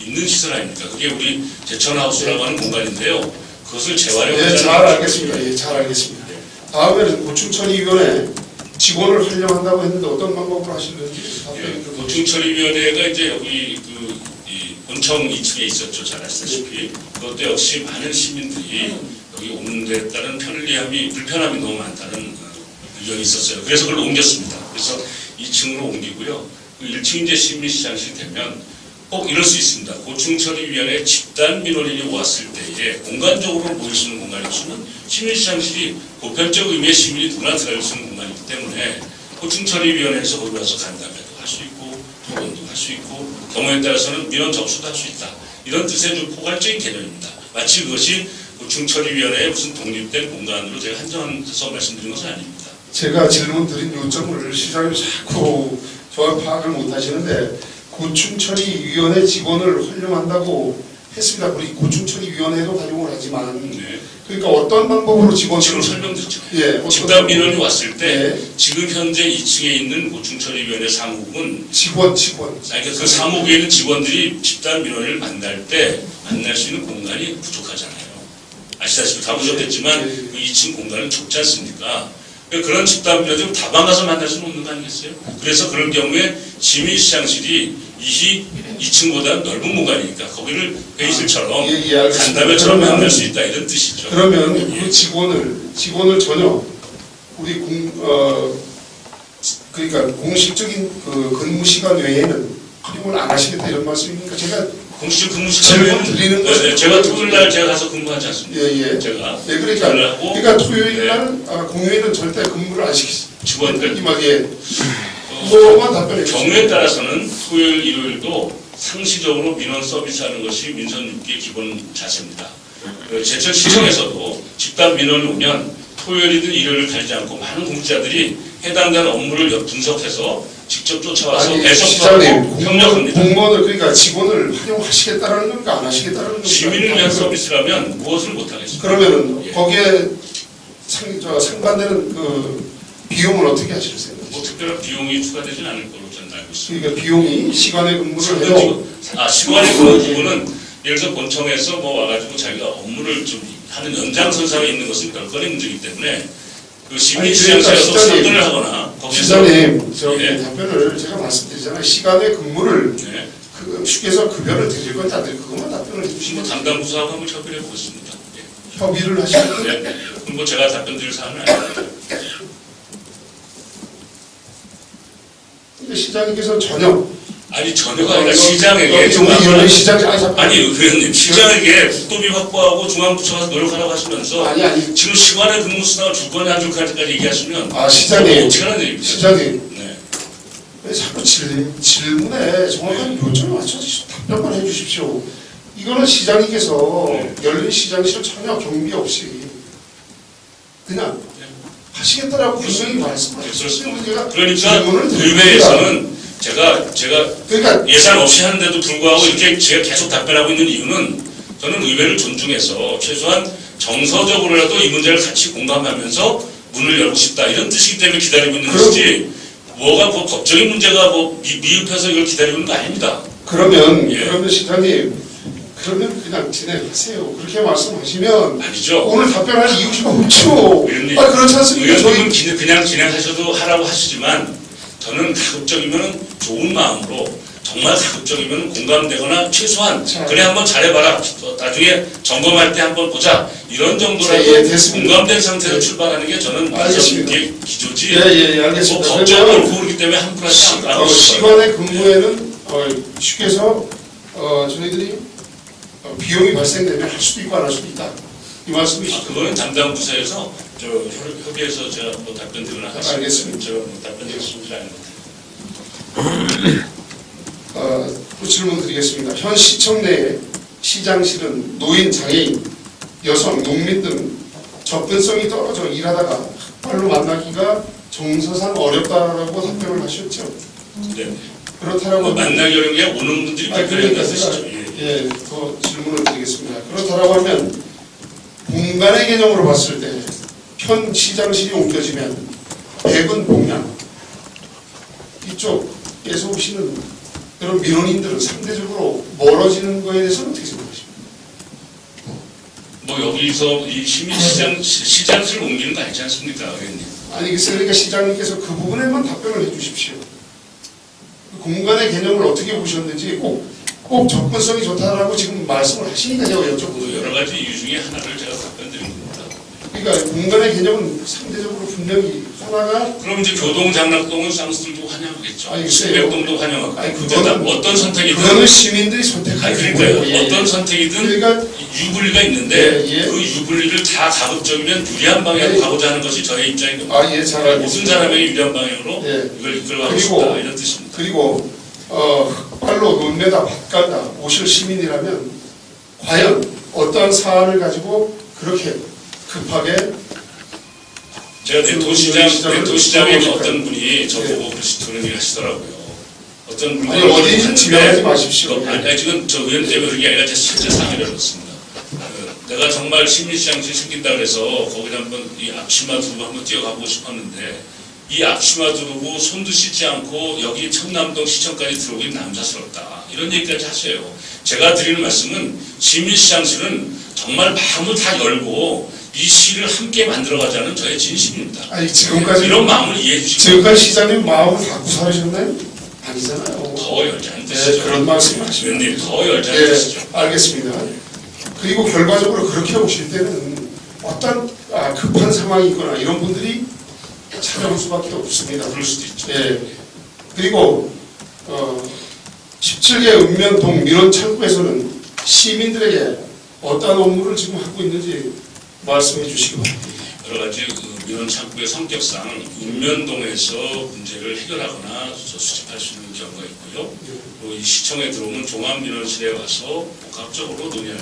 있는 시설 아닙니까? 그게 우리 제천하우스라고 하는 공간인데요. 그것을 재활용하는 예, 잘 알겠습니다. 예, 잘 알겠습니다. 다음에는 고충처리위원회 직원을 활용한다고 했는데 어떤 방법으로 하시는지 답변 좀 고충처리위원회가 이제 여기 이 본청 2층에 있었죠. 잘 아시다시피. 그것도 역시 많은 시민들이 여기 오는 데 따른 불편함이 너무 많다는 의견이 있었어요. 그래서 그걸 옮겼습니다. 그래서 2층으로 옮기고요. 그 1층 이제 시민시장실이 되면 꼭 이럴 수 있습니다. 고충처리위원회 집단 민원인이 왔을 때에 공간적으로 모일 수 있는 공간이 있으면 시민시장실이 보편적 의미의 시민이 누구나 들어갈 수 있는 공간이기 때문에 고충처리위원회에서 거기 와서 간담회도 할 수 있고 토론도 할 수 있고 경우에 따라서는 민원 접수도 할 수 있다. 이런 뜻의 좀 포괄적인 개념입니다. 마치 그것이 고충처리위원회의 무슨 독립된 공간으로 제가 한정해서 말씀드린 것은 아닙니다. 제가 질문 드린 요점을 시장님 자꾸 정확 파악을 못 하시는데 고충처리위원회 직원을 활용한다고 했습니다. 우리 고충처리위원회도 활용을 하지만 네. 그러니까 어떤 방법으로 직원을 지금 설명드렸죠. 예, 어떤 집단 민원이 왔을 때 예. 지금 현재 2층에 있는 고충처리위원회 사무국은 직원 그러니까 그 사무국에 있는 직원들이 집단 민원을 만날 때 만날 수 있는 공간이 부족하잖아요. 아시다시피 가보셨겠지만 예, 예. 그 2층 공간은 좁지 않습니까? 그러니까 그런 집단 민원을 다방 가서 만날 수는 없는 거 아니겠어요? 그래서 그런 경우에 시민시장실이 2층보다 넓은 공간이니까 거기를 회의실처럼 예, 예, 알겠습니다. 간담회처럼 그러면- 만날 수 있다 이런 뜻이죠. 그러면 예. 그 직원을 전혀 우리 그러니까 공식적인 그 근무 시간 외에는 활용을 안 하시겠다 이런 말씀입니까? 제가 공식 근무 질문 시간에는 드리는 것은 제가 토요일 날 제가 가서 근무하지 않습니다. 예예. 제가 예, 토요일 하고 그러니까 토요일 네. 날 공휴일은 절대 근무를 안 시키세요. 직원들 이마게 뭐만 답변해 주세요. 경우에 따라서는 토요일, 일요일도 상시적으로 민원 서비스하는 것이 민선육기의 기본 자세입니다. 제천시청에서도 집단 민원이 오면 토요일이든 일요일을 가리지 않고 많은 공직자들이 해당되는 업무를 분석해서 직접 쫓아와서 아니, 배석도 시장님, 하고 협력합니다. 공무원을 그러니까 직원을 활용하시겠다라는 겁니까 안 하시겠다는 겁니까? 시민을 위한 서비스라면 무엇을 못하겠습니까? 그러면은 예. 거기에 상반되는 그 비용을 어떻게 하시겠어요? 뭐 특별한 비용이 추가되진 않을 걸로 저는 알고 있습니다. 그러니까 비용이 시간에 근무를 해도 시간의 그 부분은 예를 들어 본청에서 뭐 와가지고 자기가 업무를 좀 하는 연장선상에 있는 것은 별건의 문제이기 때문에 그 시민시장실에서 그러니까 상근을 하거나 거기서 시장님 저 예. 답변을 제가 말씀드리잖아요. 시간의 근무를 네. 그 쉽게 해서 급여를 드릴 건지 안 드릴 그것만 답변을 해주시면 담당 부서하고 한번 협의를 해보겠습니다. 예. 협의를 하시면 네. 그럼 뭐 제가 답변 드릴 사항은 아닙니다. 근데 시장님께서 전혀 아니 전혀가 아니라 시장에게 우리 중앙 시장 잠깐만. 아니 의원님 시장에게 국도비 확보하고 중앙부처가 노력하라고 하시면서 아니 지금 시간의 근무 수당을 줄 거냐 안 줄 거냐까지 얘기하시면 시장님 어떻게 하는 얘기입니까? 시장님 네. 왜 자꾸 질문에 정확한 요점에 맞춰서 답변만 해주십시오. 이거는 시장님께서 네. 열린 시장실을 전혀 경비 없이 그냥 하시겠다라고 분명히 말씀하셨어요. 제가 그러니까 질문을 드립니다. 의회에서는 제가 그러니까 예산 없이 하는데도 불구하고 이렇게 제가 계속 답변하고 있는 이유는 저는 의회를 존중해서 최소한 정서적으로라도 이 문제를 같이 공감하면서 문을 열고 싶다 이런 뜻이기 때문에 기다리고 있는 것이지 뭐가 뭐 법적인 문제가 뭐 미흡해서 이걸 기다리고 있는 거 아닙니다. 그러면 예. 그러면 시장님 그러면 그냥 진행하세요. 그렇게 말씀하시면 아니죠. 오늘 답변할 이유가 없죠. 의원님, 그렇지 않습니까? 의원님은 저희 그냥 진행하셔도 하라고 하시지만 저는 가급적이면 좋은 마음으로 정말 가급적이면 공감되거나 최소한 자. 그래 한번 잘해봐라 나중에 점검할 때 한번 보자 이런 정도라도 자, 예, 됐습니다. 공감된 상태로 예. 출발하는 게 저는 알겠습니다. 이게 기조지 예, 뭐 알겠습니다. 법적으로 옳고 그렇기 때문에 함부로 하지 않고 시간의 근무에는 쉽게 해서 저희들이 비용이 발생되면 할 수도 있고 안 할 수도 있다. 이 말씀이시죠? 그거는 담당 부서에서 저 협의해서 제가 뭐 답변 드리거나 하시면 알겠습니다. 제가 뭐 답변 드릴 수 있는 줄 아는 것 같아요. 또 질문 드리겠습니다. 현 시청 내에 시장실은 노인, 장애인, 여성, 농민 등 접근성이 떨어져 일하다가 빨로 만나기가 정서상 어렵다라고 답변을 하셨죠. 네. 그렇다라고 뭐 만나기 어려운 게 오는 분들이 그러니까 불편했다 제가 뜻이죠. 예. 더 질문을 드리겠습니다. 그렇다라고 하면 공간의 개념으로 봤을 때 현 시장실이 옮겨지면 백은 봉양 이쪽 시민들께서 오시는 그런 민원인들은 상대적으로 멀어지는 거에 대해서는 어떻게 생각하십니까? 뭐 여기서 이 시장실 옮기는 거 아니지 않습니까, 의원님? 아니 글쎄 그러니까 시장님께서 그 부분에만 답변을 해주십시오. 그 공간의 개념을 어떻게 보셨는지 꼭 접근성이 좋다라고 지금 말씀을 하시니까 제가 여쭤보는 여러 거예요. 가지 이유 중에 하나를 제가 답변드린 겁니다. 그러니까 공간의 개념은 상대적으로 분명히 하나가 그럼 이제 교동 장락동은 쌍수들도 환영하겠죠. 아니, 글쎄요. 수백동도 환영하고. 아니, 그거는 어떤 선택이든 그거는 시민들이 아니 선택하는 그러니까요. 거예요. 예, 어떤 예. 선택이든 그러니까 유불리가 있는데 예, 예. 그 유불리를 다 가급적이면 유리한 방향으로 예. 가고자 하는 것이 저의 입장인 겁니다. 아, 예, 잘 알겠습니다. 모든 사람에게 유리한 방향으로 예. 이걸 이끌어가고 그리고- 싶다 이런 뜻입니다. 그리고 흑발로 논매다 밭간다 오실 시민이라면 과연 어떠한 사안을 가지고 그렇게 급하게 제가 시장을 내토시장에 물어보실까요? 어떤 분이 예. 저보고 그런 얘기 하시더라고요. 어떤 분이 아니, 어디 지명하지 마십시오. 아니 지금 저 의원 때문에 그런 게 아니라 제 실제 상황을 그렇습니다. 내가 정말 시민시장실 생긴다 그래서 거기다 한번 이 앞치마 두고 한번 뛰어가보고 싶었는데 이 앞치마 두고 손도 씻지 않고 여기 청남동 시청까지 들어오긴 남사스럽다. 이런 얘기까지 하세요. 제가 드리는 말씀은 시민시장실은 정말 마음을 다 열고 이 시를 함께 만들어가자는 저의 진심입니다. 아니 지금까지 이런 마음을 이해해 주시고 지금까지 시장님 마음을 갖고 살으셨나요? 아니잖아요. 더 열자는 네, 뜻이죠. 그런 말씀 하시면 의원님 더 열자는 예, 뜻이죠. 알겠습니다. 그리고 결과적으로 그렇게 오실 때는 어떤 급한 상황이 있거나 이런 분들이 찾아올 수밖에 없습니다. 그럴 수도 있죠. 예. 그리고 17개 읍면동 민원 창구에서는 시민들에게 어떤 업무를 지금 하고 있는지 말씀해 주시기 바랍니다. 여러 가지 그 민원 창구의 성격상 읍면동에서 문제를 해결하거나 수집할 수 있는 경우가 있고요. 또 이 시청에 들어오면 종합민원실에 와서 복합적으로 논의할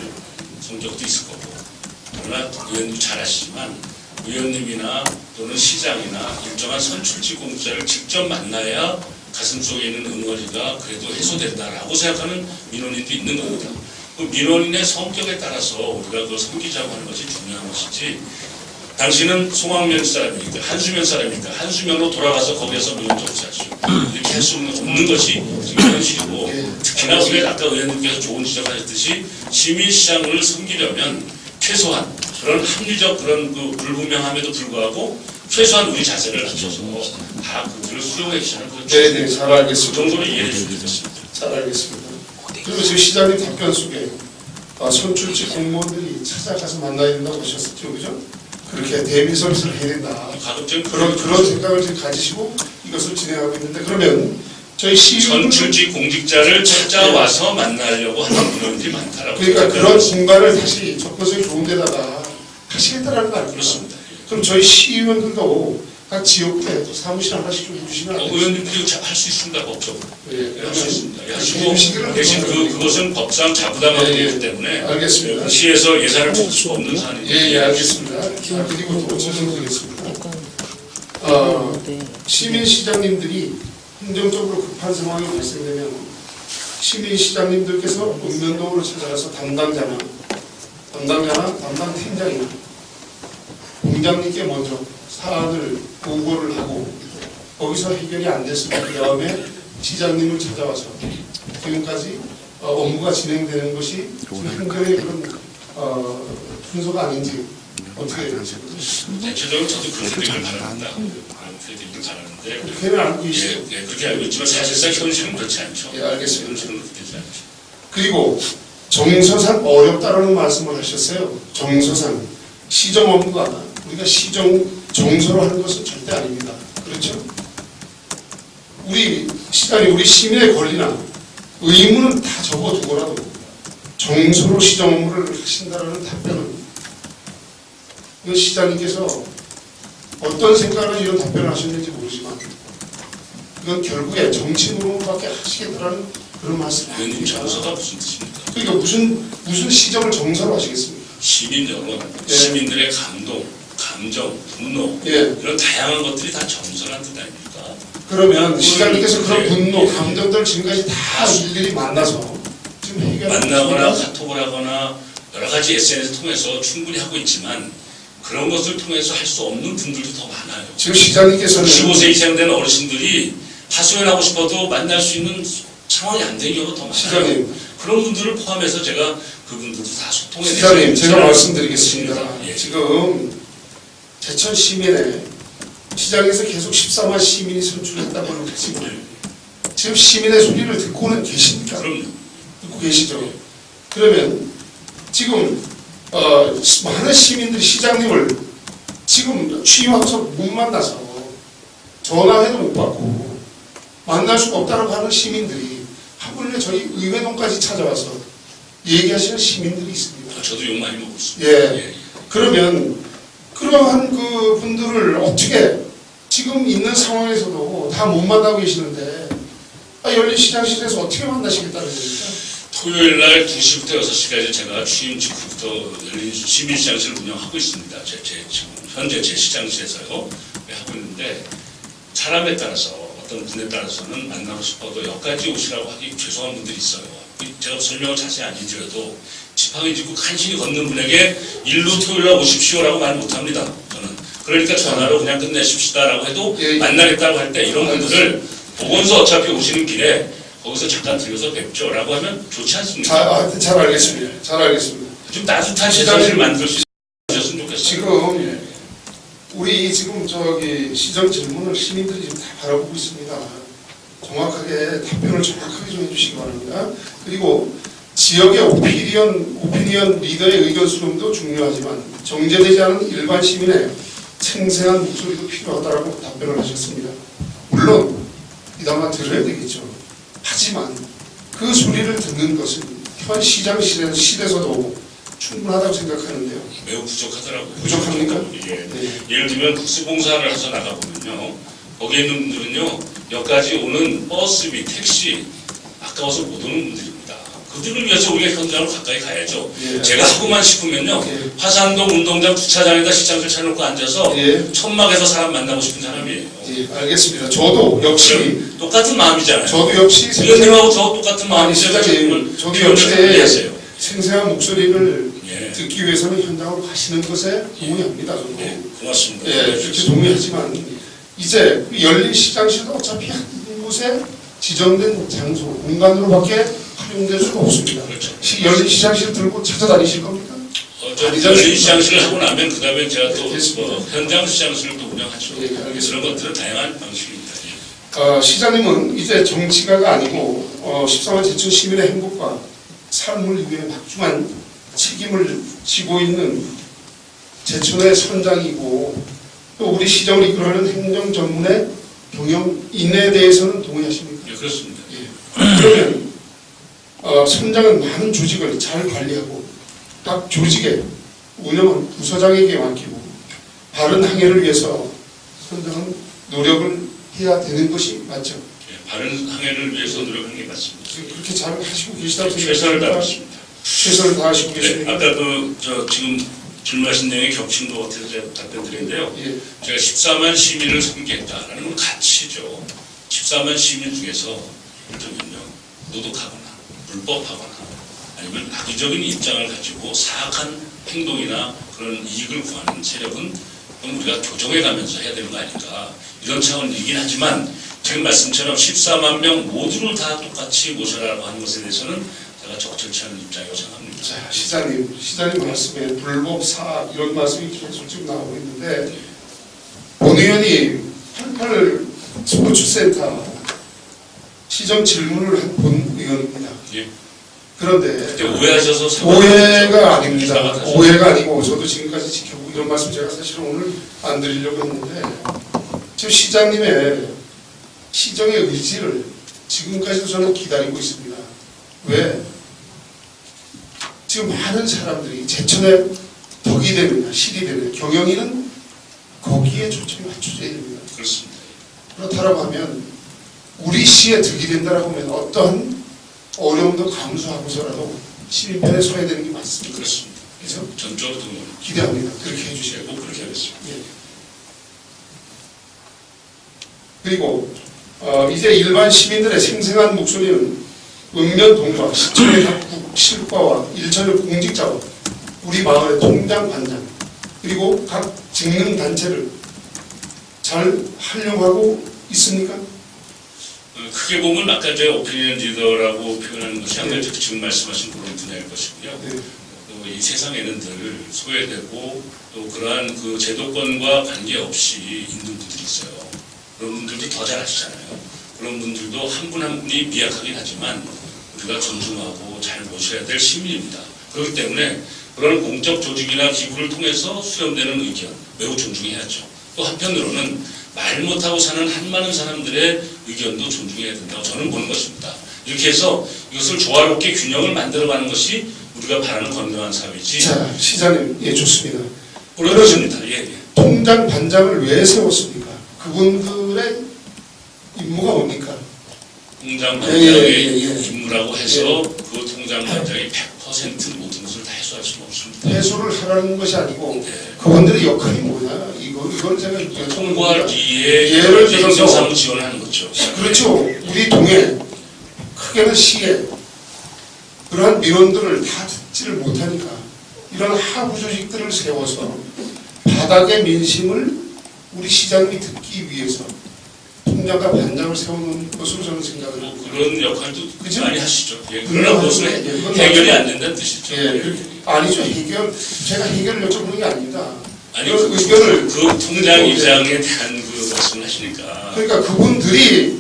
성격도 있을 거고. 그러나 의원님 잘 아시지만 의원님이나 또는 시장이나 일정한 선출직 공직자를 직접 만나야 가슴속에 있는 응어리가 그래도 해소된다라고 생각하는 민원인도 있는 겁니다. 그 민원인의 성격에 따라서 우리가 그걸 섬기자고 하는 것이 중요한 것이지 당신은 송악면 사람이니까 한수면 사람이니까 한수면으로 돌아가서 거기에서 민원 조사하시오. 이렇게 할 수 없는 것이 지금 현실이고 특히나 우리가 아까 의원님께서 좋은 지적하셨듯이 시민시장을 섬기려면 최소한 그런 합리적 그런 그 불분명함에도 불구하고 최소한 우리 자세를 낮춰서 다 그들을 수용해 주시는 그 네, 잘 알겠습니다. 정도로 이해해 주시겠습니다. 잘 알겠습니다. 그리고 지금 시장님 답변 속에 선출직 공무원들이 찾아가서 만나야 된다고 하셨었죠, 그죠? 그렇게 대비 서비스를 해야 된다. 가급적 그런 생각을 지금 가지시고 이것을 진행하고 있는데 그러면 저희 시의원들 선출직 공직자를 찾아와서 만나려고 하는 분들이 많다라고 그러니까 그런 생각합니다. 공간을 다시 접근성이 좋은 데다가 하시겠다라는 거 아닙니까? 그렇습니다. 그럼 저희 시의원들도 각 지역구에 또 사무실 하나씩 좀 해주시면 안 되겠습니까? 의원님들이 할 수 있습니다, 법적으로. 예, 할 수 있습니다. 예, 하시고 해주시기를 대신 그것은 법상 자부담하고 예, 예. 있기 때문에 알겠습니다. 시에서 예산을 줄 수가 없는 사안입니다. 예, 알겠습니다. 그리고 또 질문드리겠습니다. 시민시장님들이 행정적으로 급한 상황이 발생되면 시민시장님들께서 읍면동으로 찾아가서 담당 팀장이나 공장님께 먼저 사안을 보고를 하고 거기서 해결이 안 됐으면 그 다음에 시장님을 찾아와서 지금까지 업무가 진행되는 것이 지금 행정의 그런 순서가 아닌지 어떻게 생각하십니까? 대체적으로 저도 그렇게 되길 바랍니다. 그렇게 되길 바라는데 그렇게는 알고 계시죠? 예, 그렇게 알고 있지만 사실상 현실은 그렇지 않죠. 예, 알겠습니다. 현실은 그렇게 되지 않죠. 그리고 정서상 어렵다라는 말씀을 하셨어요. 정서상 시정 업무가 우리가 정서로 하는 것은 절대 아닙니다. 그렇죠? 우리 시장이 우리 시민의 권리나 의무는 다 접어두고라도 정서로 시정 업무를 하신다라는 답변은 그 시장님께서 어떤 생각으로 이런 답변을 하셨는지 모르지만 이건 결국에 정치노릇밖에 하시겠다라는 그런 말씀 의원님 아닙니다. 정서가 무슨 뜻입니까? 그러니까 무슨 시정을 정서로 하시겠습니까? 시민 여론, 예. 시민들의 감동, 감정, 분노 예. 이런 다양한 것들이 다 정서란 뜻 아닙니까? 그러면 시장님께서 그런 예. 분노, 감정들 지금까지 다 일일이 만나서 지금 만나거나 카톡을 하거나 여러 가지 SNS 통해서 충분히 하고 있지만 그런 것을 통해서 할 수 없는 분들도 더 많아요. 지금 시장님께서는 65세 이상 된 어르신들이 하소연하고 싶어도 만날 수 있는 상황이 안 되는 경우가 더 많아요. 시장님, 그런 분들을 포함해서 제가 그분들도 다 소통해 시장님, 제가 말씀드리겠습니다. 예. 지금 제천 시민회 시장에서 계속 14만 시민이 선출했다고 하는 거지. 지금 시민의 소리를 듣고는 계십니까? 그럼요. 듣고 계시죠? 그러면 지금 많은 시민들이 시장님을 지금 취임하고서 못 만나서 전화해도 못 받고 만날 수가 없다고 하는 시민들이 하물며 저희 의회동까지 찾아와서 얘기하시는 시민들이 있습니다. 저도 욕 많이 먹었습니다. 예. 그러면 그러한 그 분들을 어떻게 지금 있는 상황에서도 다 못 만나고 계시는데 열린시장실에서 어떻게 만나시겠다는 겁니까? 토요일 날 2시부터 6시까지 제가 취임 직후부터 열린 시민시장실을 운영하고 있습니다. 지금 현재 제 시장실에서요 하고 있는데 사람에 따라서 어떤 분에 따라서는 만나고 싶어도 여기까지 오시라고 하기 죄송한 분들이 있어요. 제가 설명을 자세히 안 해드려도 지팡이 짚고 간신히 걷는 분에게 일로 토요일 날 오십시오라고 말 못합니다. 저는 그러니까 전화로 그냥 끝내십시다라고 해도 예. 만나겠다고 할 때 이런 분들을 보건소 어차피 오시는 길에 거기서 잠깐 들려서 뵙죠라고 하면 좋지 않습니까? 잘 알겠습니다. 잘 알겠습니다. 좀 따뜻한 시장을 만들 수 있었으면 좋겠어요. 지금 우리 지금 저기 시정 질문을 시민들이 지금 다 바라보고 있습니다. 정확하게 답변을 정확하게 좀 해주시기 바랍니다. 그리고 지역의 오피니언 리더의 의견 수렴도 중요하지만 정제되지 않은 일반 시민의 생생한 목소리도 필요하다라고 답변을 하셨습니다. 물론 이담화 들어야 되겠죠. 하지만 그 소리를 듣는 것은 현 시장실에서도 충분하다고 생각하는데요. 매우 부족하더라고요. 부족합니까? 예. 네. 예를 들면 국수봉사를 해서 나가보면요. 거기에 있는 분들은요. 여기까지 오는 버스비, 택시 아까워서 못 오는 분들입니다. 그들을 위해서 우리가 현장으로 가까이 가야죠. 예. 제가 하고만 싶으면요. 예. 화산동 운동장 주차장에다 시장실 차놓고 앉아서 예. 천막에서 사람 만나고 싶은 사람이에요. 예, 알겠습니다. 저도 역시 똑같은 마음이잖아요. 저도 역시 의원님하고 저 똑같은 아니, 마음이세요. 시장님, 저도 역시 생생한 목소리를 예. 듣기 위해서는 현장으로 가시는 것에 동의합니다. 저도. 네, 고맙습니다. 예, 그렇게 동의하지만 이제 열린 시장실도 어차피 한 곳에 지정된 장소, 공간으로밖에 활용될 수가 없습니다. 그렇죠. 열린 시장실 들고 찾아다니실 겁니까? 저 열린 시장실을 하고 나면 그 다음에 제가 또 됐습니다. 현장 시장실을 또 운영하죠. 예, 알겠습니다. 그런 것들은 다양한 방식입니다. 예. 시장님은 이제 정치가가 아니고 14만 제천 시민의 행복과 삶을 위해 막중한 책임을 지고 있는 제천의 선장이고 또 우리 시정을 이끌어가는 행정 전문의 경영인에 대해서는 동의하십니까? 예, 그렇습니다. 그러면 선장은 많은 조직을 잘 관리하고 각 조직의 운영은 부서장에게 맡기고 바른 항해를 위해서 선장은 노력을 해야 되는 것이 맞죠? 예, 바른 항해를 위해서 노력하는 게 맞습니다. 그렇게 잘 하시고 계시다고 최선을 생각합니다. 다하겠습니다. 최선을 다하시고 네, 계십니까? 아까 지금 질문하신 내용의 겹친 것 같아서 제가 답변드리는데요. 예. 제가 14만 시민을 섬기겠다라는 건 가치죠. 14만 시민 중에서 예를 들면요, 노독하거나 불법하거나 아니면 악의적인 입장을 가지고 사악한 행동이나 그런 이익을 구하는 세력은 그럼 우리가 교정해가면서 해야 되는 거 아닐까 이런 차원이긴 하지만 지금 말씀처럼 14만 명 모두를 다 똑같이 모셔라고 하는 것에 대해서는 제가 적절치 않은 입장이라고 생각합니다. 자, 시장님 말씀에 불법 사악 이런 말씀이 계속 지금 나오고 있는데 본 의원이 88 스포츠센터 시정 질문을 한 본 의원입니다. 예. 그런데 그때 오해하셔서 오해가 아닙니다. 오해가 아니고 저도 지금까지 지켜보고 이런 말씀 제가 사실은 오늘 안 드리려고 했는데 지금 시장님의 시정의 의지를 지금까지도 저는 기다리고 있습니다. 왜? 지금 많은 사람들이 제천에 덕이 됩니다. 실이 됩니다. 경영인은 거기에 초점이 맞춰져야 됩니다. 그렇습니다. 그렇다라고 하면 우리 시에 득이 된다라고 하면 어떠한 어려움도 감수하고서라도 시민 편에 서야 되는 게 맞습니다. 그렇습니다. 그래서 전적으로 동의합니다. 기대합니다. 그렇게 해주세요. 꼭 그렇게 하겠습니다. 예. 그리고 이제 일반 시민들의 생생한 목소리는 읍면 동과 시청의 각국 실과와 일천의 공직자와 우리 마을의 통장 관장 그리고 각 직능 단체를 잘 활용하고 있습니까? 크게 보면 아까 제 오피니언 리더라고 표현하는 것이 아까 지금 말씀하신 그런 분야일 것이고요. 네. 또 이 세상에는 늘 소외되고 또 그러한 그 제도권과 관계없이 있는 분들이 있어요. 그런 분들도 더 잘 아시잖아요. 그런 분들도 한 분 한 분이 미약하긴 하지만 우리가 존중하고 잘 모셔야 될 시민입니다. 그렇기 때문에 그런 공적 조직이나 기구를 통해서 수렴되는 의견 매우 존중해야죠. 또 한편으로는 말 못하고 사는 한많은 사람들의 의견도 존중해야 된다고 저는 보는 것입니다. 이렇게 해서 이것을 조화롭게 균형을 만들어가는 것이 우리가 바라는 건강한 사회지. 자, 시장님, 예, 좋습니다. 그렇습니다. 예, 예. 통장 반장을 왜 세웠습니까? 그분들의 임무가 뭡니까? 통장 예, 반장의 예, 예. 임무라고 해서 그 통장 반장이 100% 모든 것을 다 해소할 수는 없습니다. 해소를 하라는 것이 아니고 네. 그분들의 역할이 뭐냐? 이걸 제가 통과 뒤에 예를 들어서 행정사무 지원하는 거죠. 그렇죠. 우리 동에 크게는 시에 그러한 민원들을 다 듣지를 못하니까 이런 하부 조직들을 세워서 바닥의 민심을 우리 시장님이 듣기 위해서 통장과 반장을 세우는 것으로 저는 생각을 뭐 합니다. 그런 역할도 그죠? 많이 하시죠. 예, 그런 그러나 하죠. 그것은 예, 그건 해결이 맞죠. 안 된다는 뜻이죠. 예, 아니죠. 제가 해결을 여쭤보는 게 아닙니다. 아니 그런 그 의견을 통장 예. 입장에 대한 그 말씀을 하시니까 그러니까 그분들이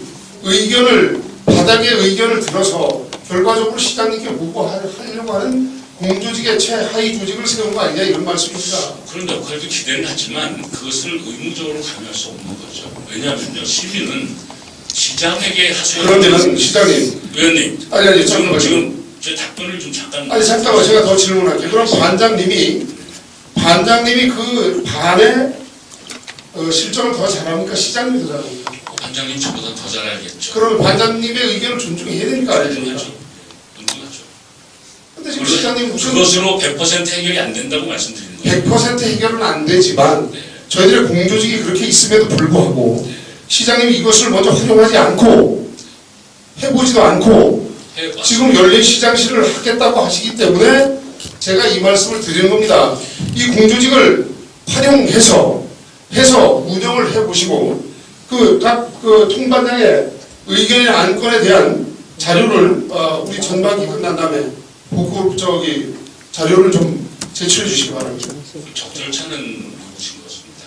바닥의 의견을 들어서 결과적으로 시장님께 보고하려고 하는 공조직의 최하위 조직을 세운 거 아니냐 이런 말씀입니다. 그런 역할도 기대는 하지만 그것을 의무적으로 강요할 수 없는 거죠. 왜냐하면요 시민은 시장에게 하소연을 그러면 시장님, 의원님 아니 지금 잠깐만요. 제 답변을 좀 잠깐 아니 잠깐만 제가 더 질문할게요. 그럼 반장님이 그 반의 실정을 더 잘합니까? 시장님이 더 잘합니까? 반장님 저보다 더 잘알겠죠. 그러면 반장님의 의견을 존중해야 되니까 안 됩니까? 존중하죠. 존중하죠. 근데 지금 시장님 무슨 그것으로 100% 해결이 안 된다고 말씀드리는 거예요. 100% 해결은 안 되지만 네. 저희들의 공조직이 그렇게 있음에도 불구하고 시장님이 이것을 먼저 활용하지 않고 해보지도 않고 지금 열린 시장실을 하겠다고 하시기 때문에 제가 이 말씀을 드리는 겁니다. 이 공조직을 활용해서 운영을 해보시고 각 통반장의 의견이나 안건에 대한 자료를 우리 전반기 끝난 다음에 자료를 좀 제출해 주시기 바랍니다. 적절찮은 누구신 것입니다.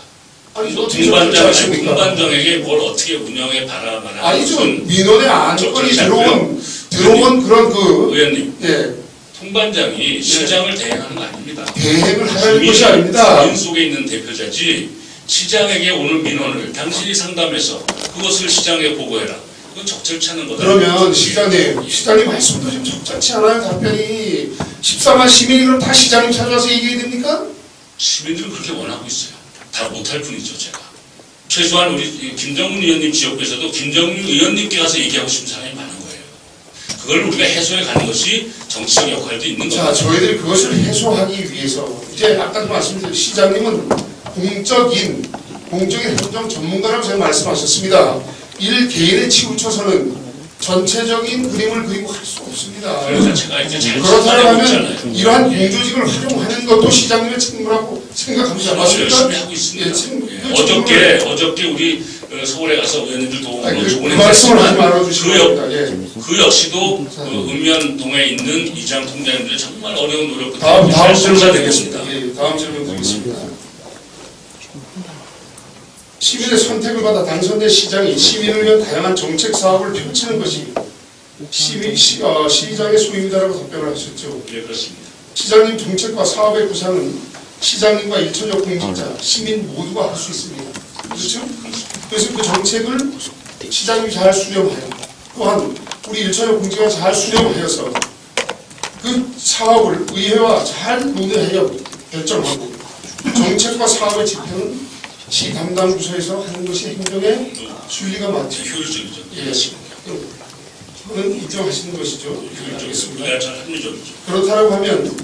아니 뭐 어떻게 적절찮습니까? 동반장에게 뭘 어떻게 운영해 봐라만 아니죠. 민원의 안건이 적절치 들어온 그런 의원님 예, 통반장이 시장을 대행하는 거 아닙니다. 대행을 하는 것이 아닙니다. 주민 속에 있는 대표자지 시장에게 오는 민원을 당신이 상담해서 그것을 시장에 보고해라. 그건 적절치 않은 거다. 그러면 시장님 말씀도 좀 적절치 않아요. 답변이 14만 시민이 그럼 다 시장님 찾아와서 얘기해야 됩니까? 시민들은 그렇게 원하고 있어요. 다 못할 뿐이죠, 제가. 최소한 우리 김정은 의원님 지역에서도 김정은 의원님께 가서 얘기하고 싶은 사람이 많은 거예요. 그걸 우리가 해소해 가는 것이 정치적 역할도 있는 자, 거죠. 저희들이 그것을 해소하기 위해서 이제 아까도 말씀드린 시장님은 공적인 행정 전문가라고 제가 말씀하셨습니다. 일 개인에 치우쳐서는 전체적인 그림을 그리고 할 수 없습니다. 그래서 제가 이제 잘 그렇다고 하면 찾아냈잖아요. 이러한 공조직을 활용하는 것도 시장님의 책무라고 생각합니다. 아주 열심히 맞습니까? 하고 있습니다. 예, 지금 예, 어저께 우리 서울에 가서 의원님들 도움으로 그 좋은 말씀을 하지 행사했지만 말아주시기 바랍니다. 예. 그 역시도 읍면동에 있는 이장 통장님들의 정말 어려운 노력 끝에 다음 잘 질문 성사되겠습니다. 예, 다음 질문 드리겠습니다. 시민의 선택을 받아 당선된 시장이 시민을 위한 다양한 정책 사업을 펼치는 것이 시장의 소임이다라고 답변을 하셨죠. 예, 그렇습니다. 시장님 정책과 사업의 구상은 시장님과 일천역 공직자, 시민 모두가 할 수 있습니다. 그렇죠? 그래서 그 정책을 시장님이 잘 수렴하여 또한 우리 일천역 공직자가 잘 수렴하여서 그 사업을 의회와 잘 논의하여 결정하고 정책과 사업의 집행은 시 담당 부서에서 하는 것이 행정의 순리가 맞죠. 효율적이죠. 예, 그건 인정하시는 것이죠. 효율적이죠. 잘 합리적이죠. 그렇다고 하면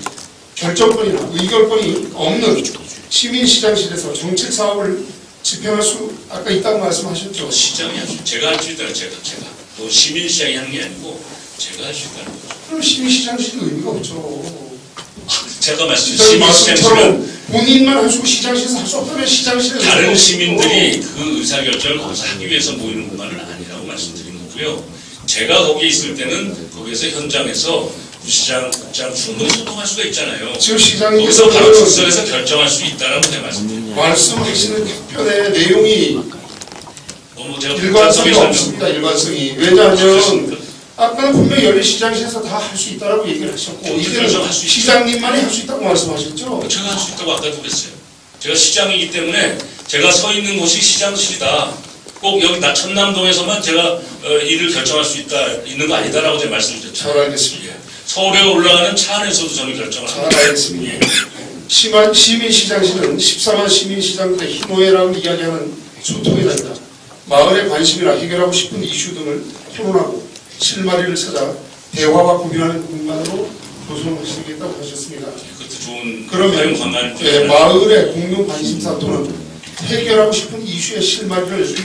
결정권이나 의결권이 없는 시민시장실에서 정책 사업을 집행할 수 아까 있다고 말씀하셨죠. 시장이 하죠. 제가 할 수 있다. 제가. 또 시민시장이 하는 게 아니고 제가 할 수 있다는 거죠. 그럼 시민시장실은 의미가 없죠. 제가 말씀드린 시장님 시민시장실은 말씀처럼 본인만 하시고 시장실에서 할 수 없다면 시장실은 다른 시민들이 그 의사결정을 거기서 하기 위해서 모이는 공간은 아니라고 말씀드린 거고요. 아니고요. 제가 거기 있을 때는 거기에서 현장에서 부시장, 국장 충분히 소통할 수가 있잖아요. 지금 시장님 거기서 바로 즉석에서 결정할 수 있다라고 제가 말씀드립니다. 말씀하시는 답변의 내용이 너무 제가 일관성이 복잡하게 없습니다. 일관성이. 왜냐하면 그렇습니까? 아까는 분명히 열린시장에서 다 할 수 있다라고 얘기를 하셨고 그렇죠. 이제는 할수 있죠. 시장님만이 할 수 있다고 말씀하셨죠. 제가 할 수 있다고 아까도 그랬어요. 제가 시장이기 때문에 제가 서 있는 곳이 시장실이다. 꼭 여기 천남동에서만 제가 일을 결정할 수 있는 거 아니다라고 제가 말씀드렸죠. 잘 알겠습니다. 예. 서울에 올라가는 차 안에서도 저는 결정을 잘 합니다. 알겠습니다. 예. 시민시장실은 14만 시민시장들의 희노애락을 이야기하는 소통의 장이다. 마을의 관심이나 해결하고 싶은 이슈 등을 토론하고 실마리를 찾아 대화와 고민하는 공간으로 조성하시겠다고 하셨습니다. 그것도 좋은 그러면 방안 마을의 공동 관심사 또는 해결하고 싶은 이슈의 실마리를